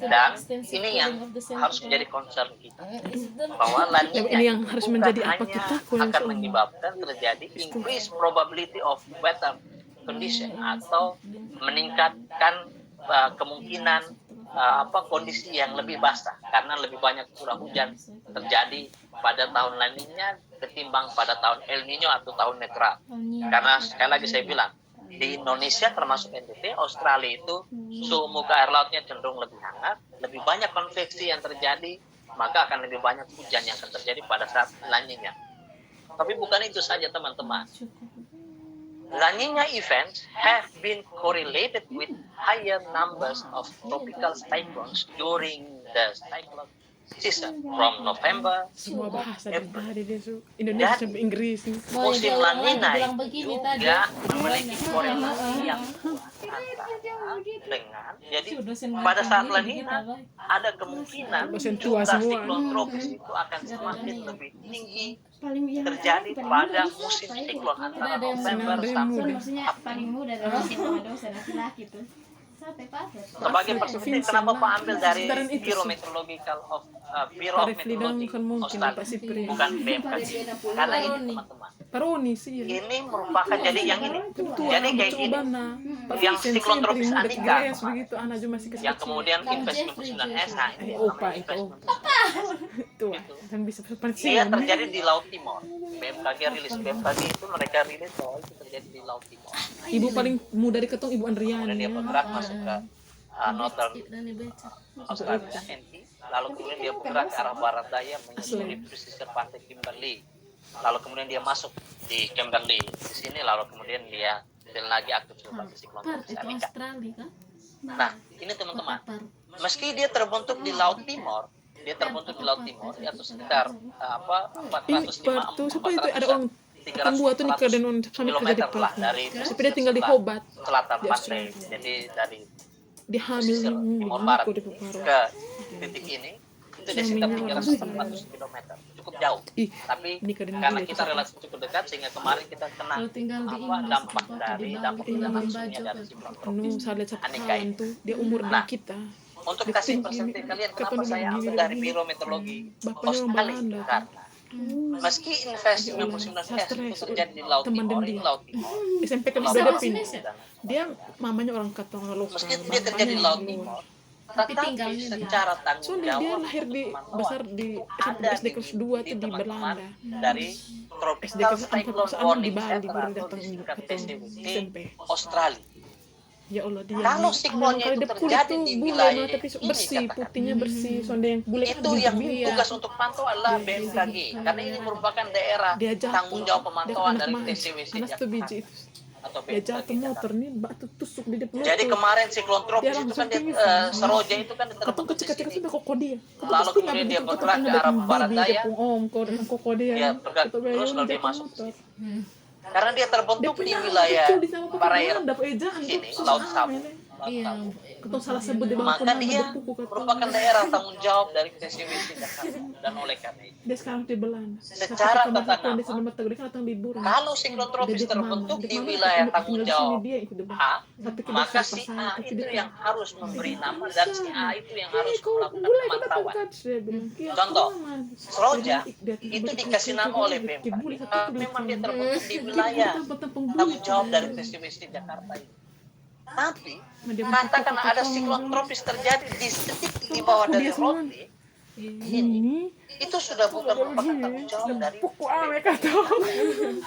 dan ini yang harus menjadi concern kita bahwa La Nina Ini yang itu harus bukan menjadi apa hanya kita akan menyebabkan terjadi increased probability of weather condition atau meningkatkan kemungkinan kondisi yang lebih basah karena lebih banyak curah hujan terjadi pada tahun La Nina ketimbang pada tahun El Nino atau tahun netral. Karena sekali lagi saya bilang di Indonesia termasuk NTT, Australia itu suhu muka air lautnya cenderung lebih hangat, lebih banyak konveksi yang terjadi, maka akan lebih banyak hujan yang akan terjadi pada saat La Nina. Tapi bukan itu saja teman-teman. La Nina events have been correlated with higher numbers of tropical cyclones during the cyclone season from November Semua bahasa April. dari dia Indonesia Dan sampai Inggris. Musim La Nina bilang itu begini tadi. juga memiliki korelasi yang kuat antara dengan jadi pada saat La Nina ada kemungkinan Dosen tua jumlah semua. siklon tropis itu akan semakin lebih tinggi paling terjadi pada musim siklon antara November sampai maksudnya paling muda dari semua dosen laki-laki tuh sampai pasir. sebagai perspektif kenapa Pak ambil dari Sekarang itu Bureau sih. Meteorological of Bureau of Tarif lidang Meteorology kan mungkin Australia Pak Sipri. bukan BMKG karena ini teman-teman Paroni sih ya. ini merupakan jadi yang ini jadi kayak gini yang Vincent siklon tropis Sempri, Anika Gres begitu anak juga masih kecil. yang kemudian invest 59S nah ini Opa namanya itu. invest Itu kan bisa dia pensiun. terjadi di Laut Timor. BMKG rilis BMKG itu mereka rilis bahwa itu terjadi di Laut Timor. Ibu paling muda di ketong Ibu Kemudian Andriani. dia bergerak masuk ke Northern Dan dibaca. Australia NT, lalu kemudian dia bergerak ke arah barat daya menyusuri pesisir pantai Kimberley. Lalu kemudian dia masuk di Kimberley di sini, lalu kemudian dia lagi aktif sebagai siklon Par tropis itu Anika. Australia kan? Nah, ini teman-teman, Par. meski dia terbentuk di Laut Timor, dia terbentuk di Laut Timor atau sekitar 400 Ini Partu, siapa itu ada orang pembuat tuh nikah dan orang sampai kerja di kilometer lah Partu. dari Tapi dia tinggal di Hobart. selatan Di pantai, Australia. jadi dari Dia hamil pesisir di timur barat Miko di Paparo. ke titik ini itu di sekitar 300-400 km, cukup jauh. Ih, Tapi nikah dengan karena dia kita itu. relatif cukup dekat sehingga kemarin kita kena Kalau tinggal di Inggris dampak itu, dari di dampak Bali, ledakan di suhunya Bali, dari di siklon Anu, tropis saya lihat satu Anika kawan ini. tuh, dia umur Nah, dengan kita. Untuk Dia kasih tinggi, perspektif kalian kapan kenapa saya dia ambil gini, dari gini. Biro Meteorologi Bapaknya orang Australia Belanda. karena meski investasi Ya Allah, 19S sastra itu ya, terjadi di Laut teman Timor, dan ini dia. Laut Timor. SMP kan Laut bisa Timor. dapin. Dia mamanya orang Katong lokal. Meski dia terjadi di Laut Timor, tetapi tinggalnya di- secara tanggung Soalnya dia jawab lahir di pemantauan besar di ada SD kelas 2 tuh di teman-teman Belanda. dari SD Tropical kelas 4 Cyclone perusahaan di Warning Bali Center baru atau datang disingkat ke TCWC SMP. Australia. Ya Allah dia. Kalau nih, siklonnya memang itu dia kulit terjadi tuh di bule wilayah mah, tapi ini, bersih, katakan. putihnya bersih. Soalnya yang bule Itu yang tugas untuk pantau adalah BMKG karena ini merupakan daerah dia jatuh. tanggung jawab pemantauan Dia dari anak TCWC Anas tuh biji Jakarta itu. atau Dia jatuh BMKG motor Jakarta. nih batu tusuk di depan. Jadi kemarin siklon tropis Dia itu langsung kan dia, pingsan. Seroja itu kan Ketong terbentuk di kecil-kecil sini. sampai koko dia. Lalu kemudian dia bergerak ke arah barat daya. Om kau dengan koko dia. Dia bergerak Ketong terus bayar, lalu dia jatuh masuk motor. Karena dia Dia terbentuk di punya wilayah kecil di sana perairan dapat ejaan sini, susah Laut Sabu. amat, Iya. Ketong salah sebut di bawah Maka dia berpuku ketong. merupakan daerah tanggung jawab dari TCWC Jakarta. Dan oleh karena itu, Dia sekarang di Belanda. Secara Tapi tata kemarin dia nama, sudah tegur dia kan datang libur. kalau siklon tropis Dia terbentuk Dia di mama, wilayah dia tanggung tinggal di jawab sini, dia ikut debat. A, Tapi ke maka dasar si pasangan, A tapi itu dia yang harus memberi nama dan si A itu yang harus kau melakukan mulai kau datang pemantauan. kan saya bilang. "Iya, Contoh, kau aman." Seroja Dia itu dikasih nama oleh Pemda. Memang dia terbentuk di wilayah tanggung jawab dari TCWC Jakarta ini. Tapi katakan ada siklon tropis terjadi di titik di bawah dari Rote, ini itu sudah bukan merupakan tanggung jawab dari pukul ame kata.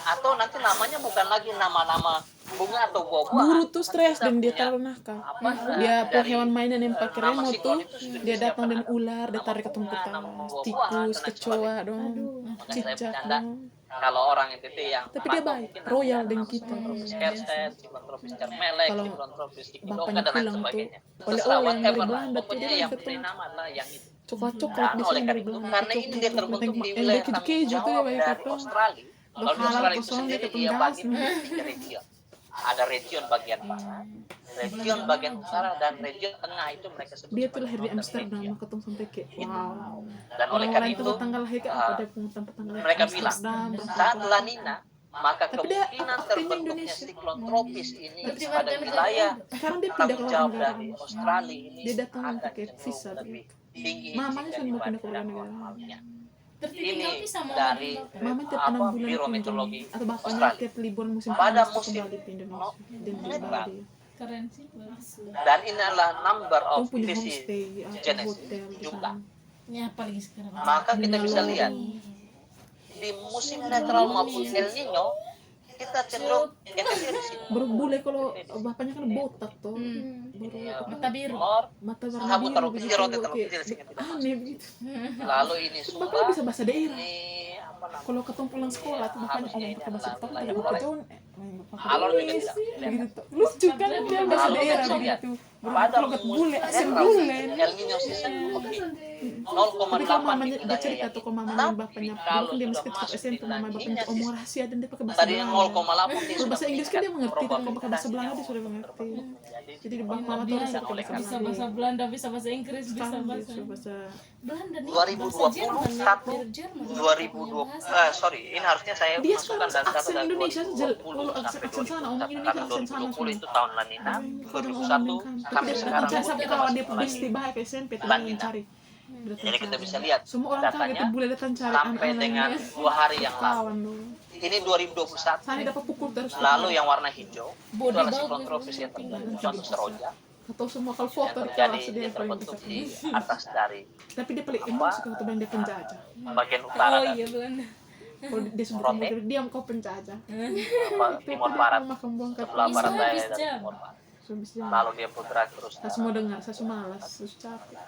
atau nanti namanya bukan lagi nama-nama bunga atau buah-buahan. Guru tuh stres Kita dan dia punya terlalu nakal. apa, Dia dari, po hewan mainan yang pakai nama remote siklon tuh, itu sudah dia datang dan disiapkan. ular, dia Nama tarik ketemu bunga, ke nama buah-buahan, tikus, dan kecoa dong, Makanya saya cicak bercanda, dong. kalau orang NTT yang Tapi dia pantau baik, mungkin royal ada dengan nama kita. siklon tropis Kerset, siklon tropis Cermelek, Kalau siklon tropis Ikidoka bapaknya dan lain pulang tuh, sebagainya. oleh-oleh Terserah yang dari whatever lah. Belanda tuh, Pokoknya dia yang ketemu. beri nama adalah yang itu. Coklat-coklat Dan biasanya oleh dari karena itu, Belanda. karena ini dia terbentuk di wilayah tanggung keju tuh ya jawab baik dari kata. Australia. Kalau di Berhalal Australia itu kosong dia sendiri ketemu dia gas. bagi menjadi 3 region. Ada region bagian barat, region bagian utara, dan region tengah itu mereka sebut Dia tuh sebagai lahir di Northern Amsterdam, region. ketemu sampai kayak wow. Dan oleh Orang karena lain itu, tuh tanggal lahir kayak apa dia punya tempat tanggal lahir mereka bilang Amsterdam. saat La Nina, maka Tapi dia kemungkinan aktif di terbentuknya Indonesia. siklon tropis ini Berarti pada warga negara wilayah Sekarang dia pindah tanggung ke jawab luar negara. dari Australia ini Dia datang akan pakai cenderung visa lebih begitu. tinggi Mamanya sudah mau pindah ke luar dibandingkan negara. normalnya. Berarti Ini tinggal pisah mau dari Mama tiap 6 apa bulan Biro kunjung. Meteorologi Atau bapaknya Australia. tiap liburan musim Pada panas tuh musim kembali ke Indonesia. Dan dia netral. balik. Keren sih. Bagus. Dan ini adalah number Kamu of punya species homestay atau jenis hotel di jumlah. sana. Ya apalagi sekarang. Maka kita bisa Lori. lihat di musim netral maupun El Nino kita cenderung efisiensi. Baru bule kalau bapaknya kan botak tuh. Ya, Baru Mata biru. Timor, mata warna Sabu biru taruh begitu, kecil, roti taruh kayak kecil, sehingga tidak aneh begitu. lalu ini Bapaknya Sumba, bisa bahasa daerah. ini apa namanya? Kalau ketemu pulang sekolah tuh bapaknya Harusnya ngomong ini pakai bahasa adalah Jepang, wilayah tapi Flores. John Alor juga tidak kelihatan. begitu. Lucu kan dia bahasa Alor daerah juga lihat. begitu. Pada Kalau ket bule, asem netral, bule. El Nino season oke. Tapi 0,8 kalau di mamanya dia wilayah cerita yang tuh ini. kalau mamanya Tapi bapaknya dulu kalau kan dia masih sudah kecil masuk SMP di mamanya bapaknya La Nina omong season, rahasia dan dia pakai bahasa tadi Belanda. 0,8 dia Kalau sudah bahasa Inggris kan dia mengerti, tapi kalau pakai bahasa probabilitasnya Belanda dia sudah mengerti. Jadi Jadi di bang mama tuh harus pakai oleh bahasa Bisa karena bahasa Belanda, bisa bahasa Inggris, bisa Sekarang dia bahasa sudah bahasa Belanda nih. 2020 satu 2020 sorry ini harusnya saya dia masukkan sekarang dan aksen dari Indonesia 2020 kalau sampai aksen sana omong 2021 Indonesia karena aksen sana 2020 semua. itu tahun La Nina Kalau 2001 tapi sampai dia sekarang datang sampai kita kawan masih dia La besti Nina. bahaya ke SMP La teman Nina. mencari. Jadi kita bisa lihat Semua orang kaget datanya boleh datang cari sampai anak-anak dengan ini. 2 hari yang lalu. Kawan dulu. Ini 2021. Saya dapat pukul terus. Lalu yang warna hijau itu Bodi adalah bagus. siklon tropis yang terjadi contoh Seroja atau semua kalau yang foto di terjadi kelas dia dia yang paling terbentuk bisa. di atas dari Tapi dia paling emosi kalau teman dia penjajah. bagian utara Oh dan iya Belanda. Kalau dia sebut Rote. kamu diam kau penjajah. timur barat Makan buang kaki. sebelah barat Bisa, daya bisa. dan timur barat. Bisa. Lalu dia bergerak terus Saya semua dengar, saya semua malas, terus capek.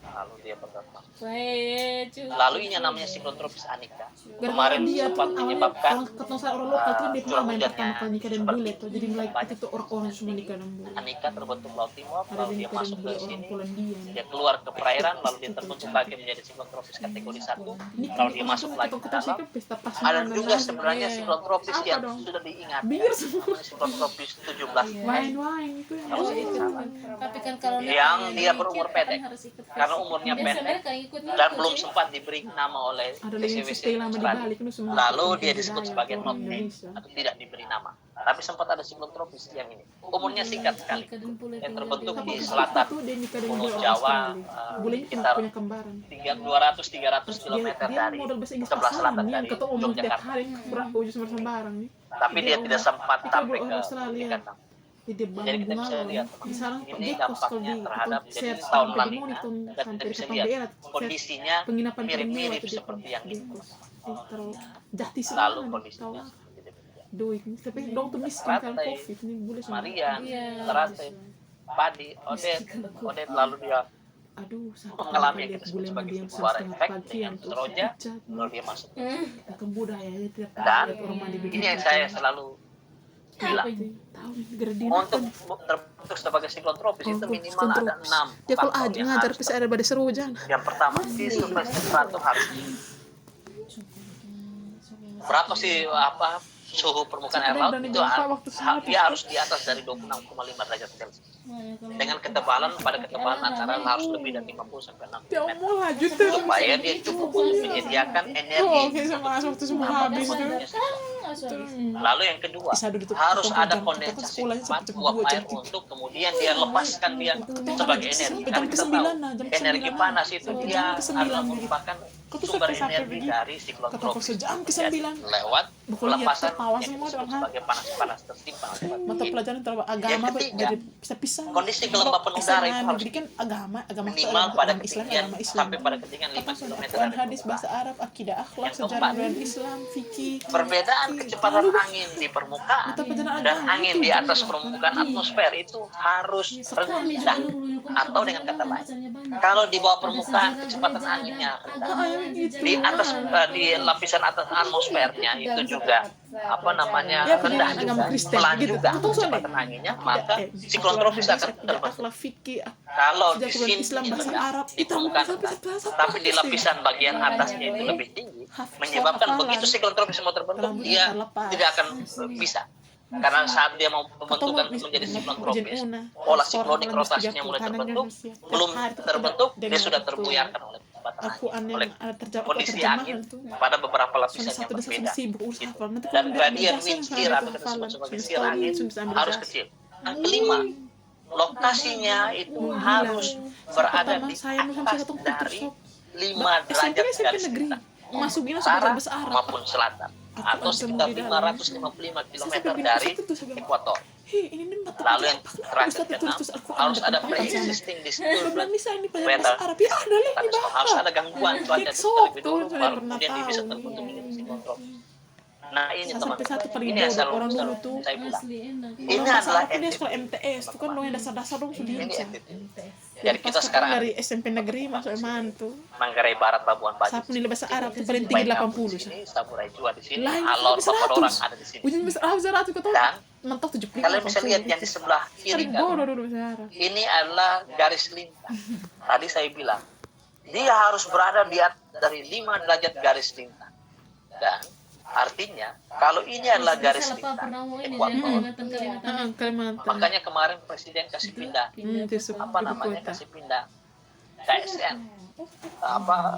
lalu dia bergerak. Baik, cuy. Lalu ini yang namanya siklon tropis Anika. Gara-gara Kemarin dia tuh sempat awalnya menyebabkan orang ketemu saya orang lokal tuh dia curah pernah main hujannya pertama kali nikah dan seperti bule tuh. Jadi mulai banyak. itu tuh orang-orang semua nikah dan bule. Anika terbentuk laut timur, Ada lalu yang dia nikah dan masuk bule ke orang sini, Polandia. dia keluar ke perairan, lalu dia terbentuk lagi menjadi siklon tropis kategori 1, lalu dia masuk lagi ke ketemu saya dalam. kan pesta pas Ada malam juga dan sebenarnya Iya. siklon tropis Apa yang dong? sudah diingat. Bir semua. Namanya siklon tropis 17. Wine itu yang Kalau Oh saya itu. tidak salah. Tapi kan kalau Yang nikah dia berumur kan pendek. harus ikut Karena umurnya Biasa pendek mereka ikut dan belum sempat diberi nama oleh ada lagi yang TCWC stay lama di Australia. Bali kan semua. Lalu dia budaya disebut sebagai orang not named Indonesia. atau tidak diberi nama. Tapi sempat ada siklon tropis yang ini. Umurnya singkat sekali. Yang terbentuk Tapi di waktu selatan itu dia nikah dengan Pulau bule orang Jawa, Australia. Bule ini sekitar punya kembaran. 200-300 Terus km dia dari modal bahasa Inggris sebelah pasaran selatan nih, yang dari ketemu ngomong tiap Yogyakarta. hari berapa ujung sembarang nih. Tapi dia tidak sempat Itu sampai orang ke Australia. Yogyakarta. Jadi Jadi kita bisa lihat sekarang ini Gekos kalau dampaknya di terhadap itu jadi share tahun sampai di lalu Monitor dan sampai kita di bisa Kapal lihat daerah kondisinya penginapan mirip-mirip termewah seperti yang ini. Gekos. Terlalu jati Lalu sekali. kondisinya seperti demikian. Doi, tapi dong tuh miskin kan Rantai, covid ini boleh semua. Marian, Iya. Teratai, Padi, Odet, lalu dia Aduh, sampai mengalami yang lihat kita sebut bule sebagai mandi yang sebuah setengah efek pagi dengan yang tuh Seroja, dicat, lalu dia masuk. bukan budayanya tidak Dan pernah lihat orang mandi begitu. ini yang saya selalu bilang, tahu nih gara dia untuk terbentuk sebagai siklon tropis itu minimal ada 6 dia kalau faktor aja yang ngajar harus pasti ada pada seru aja. Yang pertama, isu temperatur harus tinggi. Berapa sih suhu permukaan air laut itu dia harus di atas dari 26,5 derajat Celcius. dengan ketebalan antara harus lebih dari 50 sampai 60 Ya meter. mau lanjut terus. Supaya dia cukup untuk menyediakan Oh, energi. oke sama waktu semua habis tuh. Lalu yang kedua, Bisa duduk harus potong ada jam, kondensasi sekolahnya cepat, sampai jam uap 2, jam air 3. untuk kemudian dia lepaskan dia sebagai energi. Sampai Karena jam kita tahu ke-9 nah, jam energi ke-9 panas itu sampai dia jam ke-9 adalah gitu. merupakan Kau tuh sumber sampai energi begitu. dari siklon Kata tropis. profesor jam Jadi, ke-9. lewat Bukan lihat pelepasan tertawa yang semua disebut dalam hal. sebagai panas-panas tersimpan. Mata pelajaran terhadap agama Yang ketiga, jadi bisa-bisa. kondisi kelembapan udara itu harus negeri kan agama itu minimal pada agama Islam, ketinggian agama Islam. sampai pada ketinggian 5 Apa km Quran, dari hadis, permukaan. bahasa Arab, akidah, akhlak, Yang sejarah keempat, dan Islam, fikih. Perbedaan kecepatan angin di permukaan Mata pelajaran dan agama angin itu di atas jelas. permukaan atmosfer itu harus rendah. Atau dengan kata lain, kalau di bawah permukaan kecepatan anginnya rendah, di atas di lapisan atas atmosfernya itu juga Ya, rendah pendidikan agama juga, Kristen pelan gitu. juga Kau tahu soalnya? kecepatan anginnya, Akidah, maka siklon Quran, tropis hadis, akan akidah, terbentuk. akhlak, fikih, Kalau di Quran, sini Islam, bahasa rendah, Arab, di itu permukaan sampai rendah, sampai tapi di sampai lapisan bagian atasnya itu lebih tinggi, menyebabkan begitu siklon tropis mau terbentuk, dia tidak akan bisa. Karena saat dia mau pembentukan menjadi siklon tropis, pola siklonik rotasinya mulai terbentuk, belum terbentuk, dia sudah terbuyarkan oleh kecepatan angin, oleh kondisi angin pada beberapa lapisan yang berbeda. Dan gradient wind shear atau kita sebut sebagai shear angin harus kecil. Yang kelima, lokasinya itu harus berada di atas dari 5 derajat garis lintang, masukin utara bahasa Arab. maupun selatan, atau sekitar 555 km dari ekuator. Lalu yang terakhir keenam, harus ada pre-existing disturbance weather harus ada gangguan cuaca terlebih dulu baru kemudian dia bisa terbentuk menjadi siklon tropis. Nah ini teman-teman, ini yang selalu saya bilang. Ini adalah dia entity. sekolah MTS itu kan dong yang dasar-dasar dong sudah. Ini entity. Jadi kita sekarang dari SMP negeri masuk Eman tuh. Manggarai Barat, Labuan Bajo. Sapu nilai bahasa Arab tuh paling tinggi 80 di sini, Saburai Jua di sini, Lain Alor bisa Papadorang 100. ada di sini. Ujung bahasa Arab 100 kau tahu? Dan Mentok 75. kalian bisa lihat yang di sebelah kiri kan. Bodoh dulu bahasa Arab. Ini adalah garis lintang. Tadi saya bilang dia harus berada di atas dari 5 derajat garis lintang. Dan artinya kalau ini adalah garis lintang ekuator, Kalimantan. makanya kemarin presiden kasih pindah kasih pindah KSN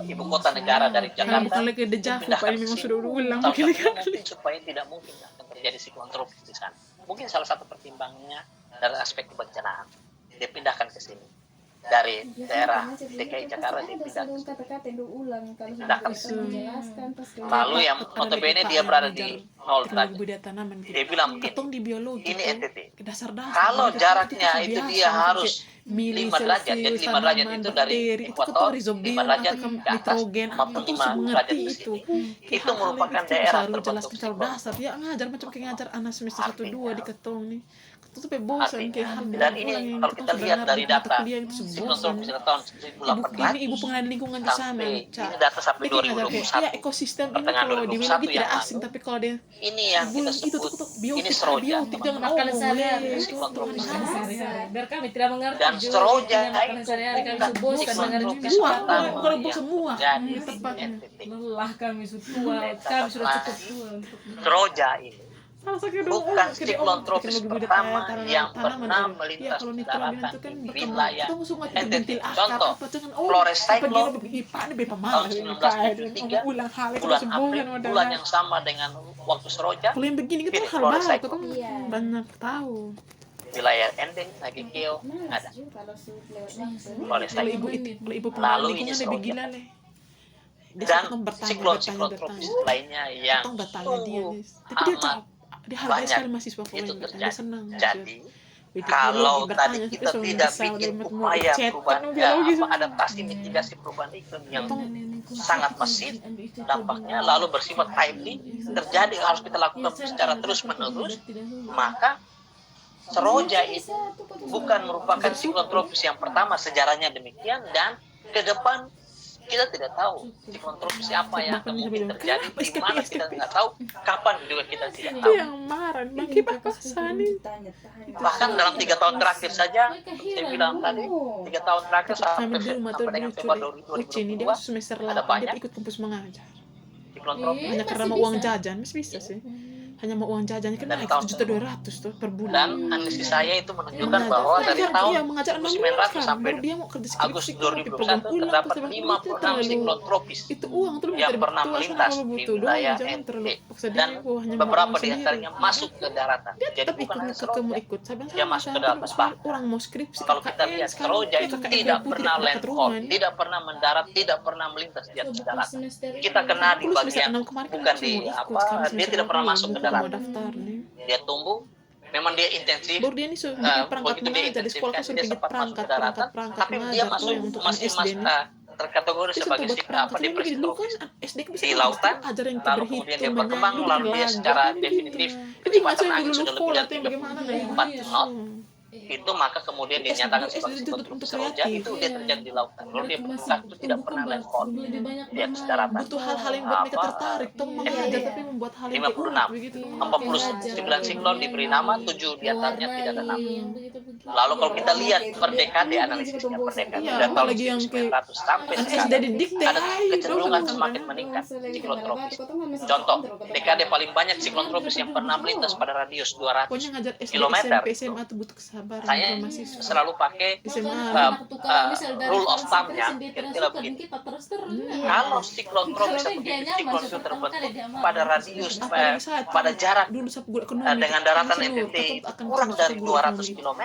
ibu kota negara dari Jakarta Bukan lagi dejavu, dipindahkan Pak, ini ke memang sini. sudah ulang Salah berkali-kali. satunya mungkin supaya tidak mungkin akan terjadi siklon tropis di sana. Mungkin salah satu pertimbangannya dari aspek kebencanaan dipindahkan ke sini dari daerah DKI Jakarta dipindah ke sini. Lalu yang notabene dia berada di 0 derajat. budaya tanaman gitu. Dia bilang Ketong begini, di biologi ini tuh, NTT. dasar-dasar Kalau gitu, jaraknya itu itu biasa, dia harus kayak mili, 5 derajat, jadi Celsius, 5 derajat tanaman, itu dari bakteri, itu ekuator, ketong rhizobium 5 derajat atau ke atas, nitrogen, maupun itu 5 derajat mengerti ke itu. sini. Itu merupakan daerah terbentuk terbentuk secara siklon. dasar ya ngajar macam kayak ngajar anak semester 1 Artinya, 2 di ketong nih. Ketong tuh bosan kayak hal dan ini kalau kita lihat dari data siklon bosan. tropis pada tahun Ibu 1800 pengenalan lingkungan di sana. sampai Ca. ini data sampai Dia kayak ngajar kayak, ya 2021. ekosistem ini Pertengahan kalau di 2021 biologi tidak yang asing, lalu. tapi kalau dia Ini yang kita bulan itu sebut tuh ini biotik, seroja, biotik jangan teman-teman. Makanan ngomong sehari-hari. boleh. Siklon tropis. Biar kami tidak mengerti Dan juga, seroja kita makan itu sehari-hari kami bukan bosan siklon dengar tropis Buah, pertama kalau yang buah semua. terjadi Hmm, di tepatnya. NTT. lelah kami sudah tua, kami sudah cukup tua untuk Seroja ini Salah satu dong, bukan kayak siklon oh, tropis teknologi budaya pertama tanaman, yang tanaman, pernah ya, melintas kalau di nitrogen daratan itu kan di berkembang. wilayah Kita musuh mati NTT. bentil akar Contoh, apa jangan Flores Cyclone ini bepa mahal tahun 1973, ulang hal itu bulan sebulan April, bulan yang sama dengan waktu seroja, kalau yang begini kita Ini hal Flores baru Cyclone. kita Iya. banyak tahu. wilayah Ending, Nagikeo, ada. Flores Kalau ibu Cyclone. kalau ibu Lalu pengenalan ini lingkungan lebih seroja. gila leh. Dia Dan ketong bertanya, siklon-siklon bertanya, tropis bertanya. lainnya yang Ketong bertanya dia sungguh nih. Tapi dia amat cakap, dia hargai banyak sekali mahasiswa itu Florida. Dia terjadi. senang. Jadi Biologi, kalau bertanya, tadi tapi kita soal tidak bisa, bikin udah mau upaya chat, perubahan kan biologi semua. adaptasi mitigasi perubahan iklim yang sangat masif dampaknya lalu bersifat timely terjadi harus kita lakukan secara terus menerus, maka seroja itu bukan merupakan siklon tropis yang pertama, sejarahnya demikian, dan ke depan kita tidak tahu siklon tropis apa yang akan mungkin terjadi, di mana kita nggak tahu, kapan juga kita tidak Itu tahu. yang marah, bangki bakasan nih. Bahkan dalam 3 tahun terakhir saja, saya bilang tadi 3 tahun terakhir Kami di rumah tuh sampai dengan lucu Februari deh. Uci ini dia 2022 semester ada 8 dia banyak ikut kampus mengajar. siklon tropis. Hanya karena mau uang jajan, masih bisa sih. hanya mau uang jajannya kan Dari naik tahun 1.200.000 tuh per bulan. Dan analisis saya itu menunjukkan bahwa dari tahun iya, mengajar 6 bulan 1900 sekarang, sampai baru dia mau kerja Agustus skripsi kan, pakai 2021 program pulang, terdapat terus 56 siklon tropis itu uang tuh yang pernah melintas di wilayah jangan NT, terlalu paksa dan diri, bahwa hanya beberapa mau di sendiri. antaranya masuk ke daratan. Dia Jadi tetap bukan hanya ikut mau Seroja. ikut. Saya bilang Dia sama masuk ke saya, daratan. supaya orang mau skripsi Kalau kita KKN lihat sekarang, Seroja ya itu KKN tidak Beppu pernah dekat landfall, rumah ini. tidak pernah mendarat, tidak pernah melintas di atas daratan. Kita kena di Dulu semester bagian 6 kemarin kan bukan aku di mau ikut, apa, sekarang dia semester tidak pernah 8 masuk ke mau daratan. daftar nih. Dia tumbuh, memang dia intensif. Baru dia nih bikin perangkat Begitu dia mengajar di sekolah kan intensifkan, suruh dia bikin sempat masuk ke perangkat daratan, tapi dia mengajar tuh yang untuk anak masih SD nih. terkategori Dia sebagai buat perangkat ini depresi dulu kan tropis SD kan bisa di lautan, ajar yang lalu kemudian dia berhitung, berkembang, menyanyi, lalu dia lagu, secara kan definitif begitu. kecepatan Yang angin dulu sudah lebih sekolah dari tuh yang bagaimana nah 34 knot, itu maka kemudian dinyatakan SD sebagai siklon untuk tropis Seroja. kreatif. Itu dia terjadi di lautan. Kalau dia berputar itu tidak pernah landfall lebih banyak di atas daratan. Butuh hal-hal yang buat mereka Apa, tertarik tuh mengajar tapi membuat hal yang 56. unik begitu. 49 siklon diberi nama, 7 diantaranya tidak ada nama. yang Lalu kalau kita lihat per dekade analisisnya per dekade Iya, dari tahun apalagi yang kayak 1900 sampai kan SD sekarang didikte ada kecenderungan semakin meningkat siklon tropis. Contoh, dekade paling banyak siklon tropis yang pernah melintas pada radius 200 pokoknya ngajar SD, kilometer. SMP, SMA tuh butuh kesabaran Saya mahasiswa. selalu pakai SMA rule of thumb-nya kira-kira begini. Kalau siklon tropis atau siklon itu terbentuk pada radius apalagi saat pada jarak dulu saat ekonomi dengan daratan seluruh, NTT tetap akan kurang masuk dari ke 200 ekonomi. km,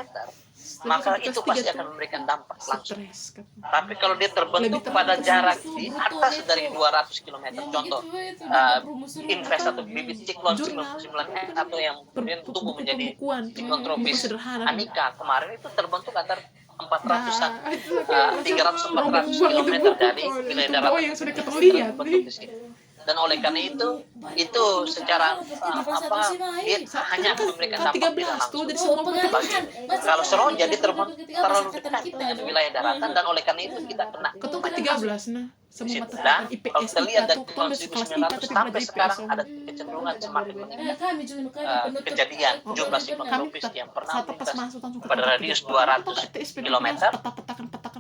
maka Kelas itu tiga pasti tuh akan memberikan dampak langsung. stres kan. Tapi kalau dia terbentuk Lebih pada terbentuk jarak di atas dari 200 km, contoh invest atau bibit siklon Jurnal 99 atau yang kemudian tumbuh menjadi pembukuan siklon buku tropis sederhana. Anika kemarin itu terbentuk antara 400-an, Nah, itu kayak 300-400 itu km buku dari tuh, wilayah itu daratan yang sudah kita lihat terbentuk nih. di situ. Dan oleh karena itu secara dia hanya akan memberikan Kan dampak 13 tidak tuh langsung. dari semua Bagi- kalau Seroja dia terlalu dekat dengan wilayah daratan, dan oleh karena itu kita kena Ketua banyak 13 nah di semua situ. mata Dan pelajaran IPS kalau kita lihat dari tuh tahun kan sekelas 1900 IPA tapi sampai belajar sekarang IPS. ada kecenderungan semakin meningkat kejadian kejadian jumlah siklon Kami tropis yang pernah satu pas melintas masuk langsung pada radius 200 kilometer.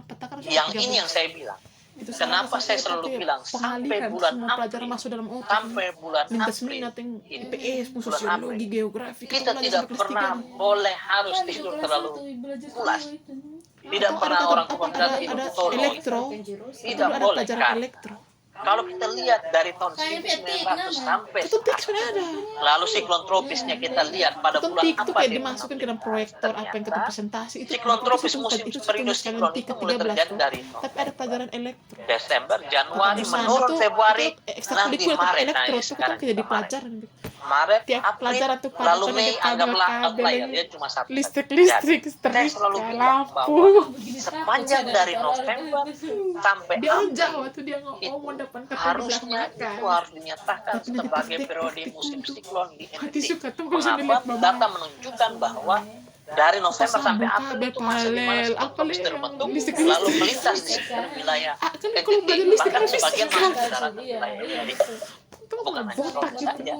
petakan Yang ini yang saya bilang, kenapa saya selalu bilang sampai bulan pelajaran April, masuk dalam otak sampai bulan lintas April minat yang ini, IPS bulan sosiologi April, geografi kita belajar tidak sampai kelas pernah tiga nih. boleh harus tidur terlalu pulas. Tidak Atau pernah ada- orang apa, tua kita ada tidur solo. elektro Tidak ada boleh pelajaran kan. elektro Kalau kita lihat dari tahun 1900 sampai itu tik sekarang, sudah ada lalu siklon tropisnya kita lihat pada itu bulan tik tuh apa kayak dia dimasukin ke dalam pernah proyektor apa yang kita ternyata presentasi itu siklon tropis musim itu periode sekalian siklon tik itu ke mulai 13 terjadi tuh. dari Tapi ada pelajaran elektro Desember, Januari, Di sana menurun tuh, Februari, itu nanti ekstrakurikuler Maret. Nah, elektro ini tuh kan sekarang kayak di kita Maret. pelajaran Maret, tiap April, pelajaran tuh pada lalu kan Mei ada anggaplah kabel-kabel outlier, yang dia cuma satu. listrik Jadi, listrik saya selalu bilang lampu bahwa sepanjang dari November sampai dia orang April Jawa tuh dia ngomong depan kakak di harusnya belakang itu harus dinyatakan Tapi nanti sebagai praktek- periode praktek musim untuk siklon di hati NTT. suka tuh kalau saya lihat Mengapa? Bapak. Data menunjukkan bahwa dari November sampai Sambung April kabel itu masa di mana paralel, siklon apa tropis yang terbentuk, listrik lalu melintas di sekitar wilayah kan kalau NTT, belajar listrik bahkan kan sebagian fisika. masuk ke daratan wilayah NTT. Itu Bukan hanya botak Seroja gitu saja.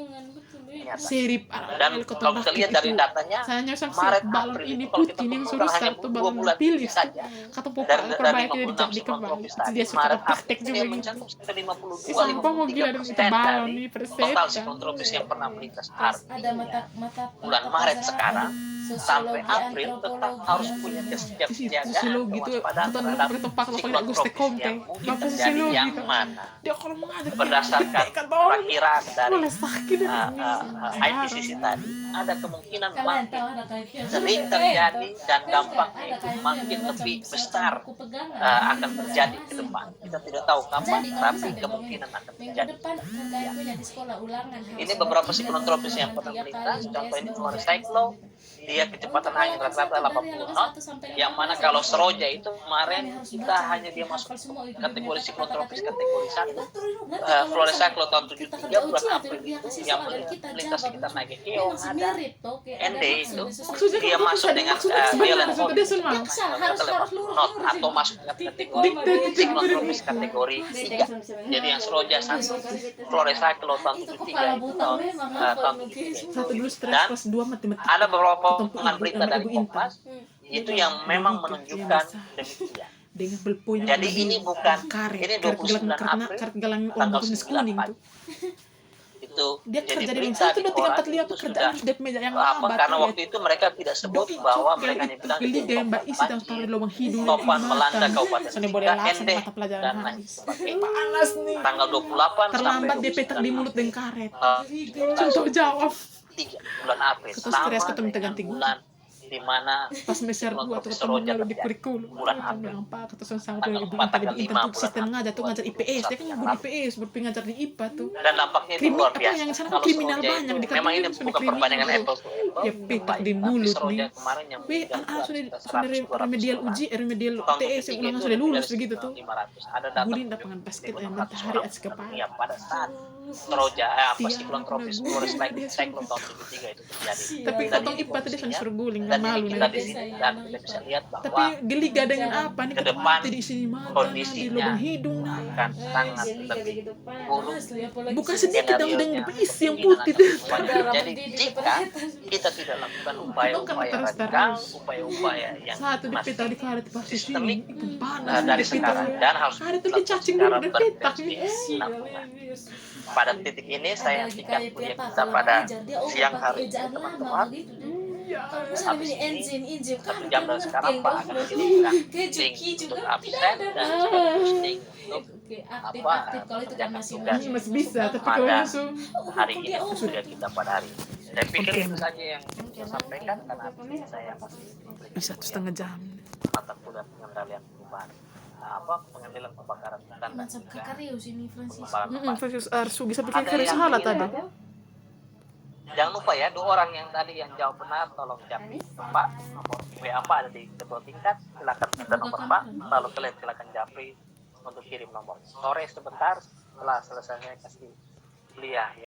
Ternyata. sirip Dan kalau kita lihat dari datanya, saya nyosong Maret, balon April ini itu kalau kita putih ini perlukan suruh hanya satu 2 balon bulan pilih saja. kata Dari papa perbaiki 56 jadi siklon kembali tropis itu tadi, dia suka Maret, praktek April juga dia gitu mencakup sekitar 52 Sumpah mau gila dan kita 53% balon dari nih total siklon tropis yang pernah melintas. Artinya bulan Maret sekarang sampai April tetap harus punya kesiapsiagaan sosiologi itu kewaspadaan kita terhadap pakai tempat kalau siklon Auguste tropis Comte yang mungkin bapak terjadi sosiologi yang itu mana dia kalau mengajar berdasarkan dia kata orang perkiraan dari boleh sakit IPCC tadi, ada kemungkinan makin sering terjadi dan dampaknya itu makin lebih besar akan terjadi ke depan. Kita tidak tahu kapan, tapi kemungkinan akan Minggu terjadi. depan kakak punya di sekolah ulangan. Ini beberapa siklon tropis yang pernah melintas, contoh ini Florence Cyclone, dia kecepatan angin rata-rata 80 knot, yang mana kalau Seroja itu kemarin kita hanya dia masuk kategori siklon tropis kategori 1. Florence Cyclone tahun 73 bulan April itu yang melintas sekitar Nagekeo, ada ND itu dia masuk dengan dia landfall not atau masuk ke kategori siklon tropis kategori 3. Jadi yang Seroja 1, Florence Cyclone tahun 73 itu tahun 73. satu dulu stres Dan kelas 2 matematika ada beberapa Ketemu potongan ibu- berita sama dari ibu Intan. Kompas itu yang memang menunjukkan demikian. dengan belpoin Jadi ini bukan karet ini karet 29 galang karena April karet galang orang tanggal bisnis 9 kuning pagi. tuh Itu itu Dia jadi kerja di berita satu di dua tiga koran empat lima itu pekerjaan sudah harus DP meja yang apa, lambat. karena waktu itu mereka tidak sebut bahwa mereka yang bilang itu Liga Mbak Isi dan taruh di lubang hidung. topan melanda Kabupaten Sudah boleh Sika, langsung Ende mata pelajaran dan lain habis. sebagainya. Panas nih. Tanggal 28 Terlambat sampai DP tak di mulut dan karet. 29 Contoh jawab. 3 bulan April Kata stres sama ketemu dengan ganti guru. bulan di mana Pas semester 2 tuh ketemu lalu di kurikulum. bulan April. Yang Pak kata sangat Tanggal dari 4, tadi tanggal di 5 intan tuh bulan sistem April. ngajar tuh ngajar IPS. Dia kan guru IPS, berpengajar di IPA tuh. Dan nampaknya itu Kriminal luar apa biasa. yang sana Kalau kriminal Seroja banyak itu, di memang ini Katolik sudah bukan kriminal, perbandingan bro. apple to apple. Ya petak di Tapi mulut Seroja nih. kemarin yang Weh, anak-anak sudah remedial orang. uji, remedial Tahun UTS yang ketiga ulangan itu sudah lulus dari begitu tuh. 500. Ada data Gulin lapangan basket yang matahari atas kepala. Ya, pada saat Seroja siklon tropis Flores cyclone tahun 73 itu terjadi. Tapi Dan potong ini IPA tadi posisinya, suruh guling dan kan malu ini kita nih. di sini dan kita bisa lihat Tapi bahwa geliga dengan apa nih ke ketemu depan mati di sini mata, di kondisinya lubang hidung nah. akan sangat lebih buruk. Asli, apalagi Bukan sih. sedikit dong Skenario-nya dengan isi yang kemungkinan putih akan tuh. berubah. Jadi jika kita tidak lakukan upaya-upaya terus radikal, terus. upaya-upaya yang Satu di masih peta di karet pasti sini, sistemik, itu panas dari di peta. sekarang dan harus Karet tuh dilakukan dicacing secara dulu dan petak nih. berprinsip. Pada titik ini saya hentikan kuliah kita pada siang hari ini, teman-teman. Habis ini 1 jam dari sekarang Pak akan kirimkan link untuk absen dan sekaligus link untuk Aktif kalau itu kan masih tugas Masih bisa, tapi kalau pada langsung hari ini kuliah kita pada hari ini. Saya pikir itu saja yang saya sampaikan karena habis ini saya masih memberikan 1,5 jam. mata kuliah pengendalian perubahan pengendalian kebakaran hutan dan macam juga kakarius ini Francis. pengembangan Versus Arsu bisa bikin Ada karet yang salah ini tadi. apa? Jangan lupa ya, 2 orang yang tadi yang jawab benar tolong japri Pak, nomor WA Pak ada di ketua tingkat, silakan minta nomor Pak, lalu kalian silakan japri untuk kirim nomor. Sore sebentar setelah selesai saya kasih kuliah ya.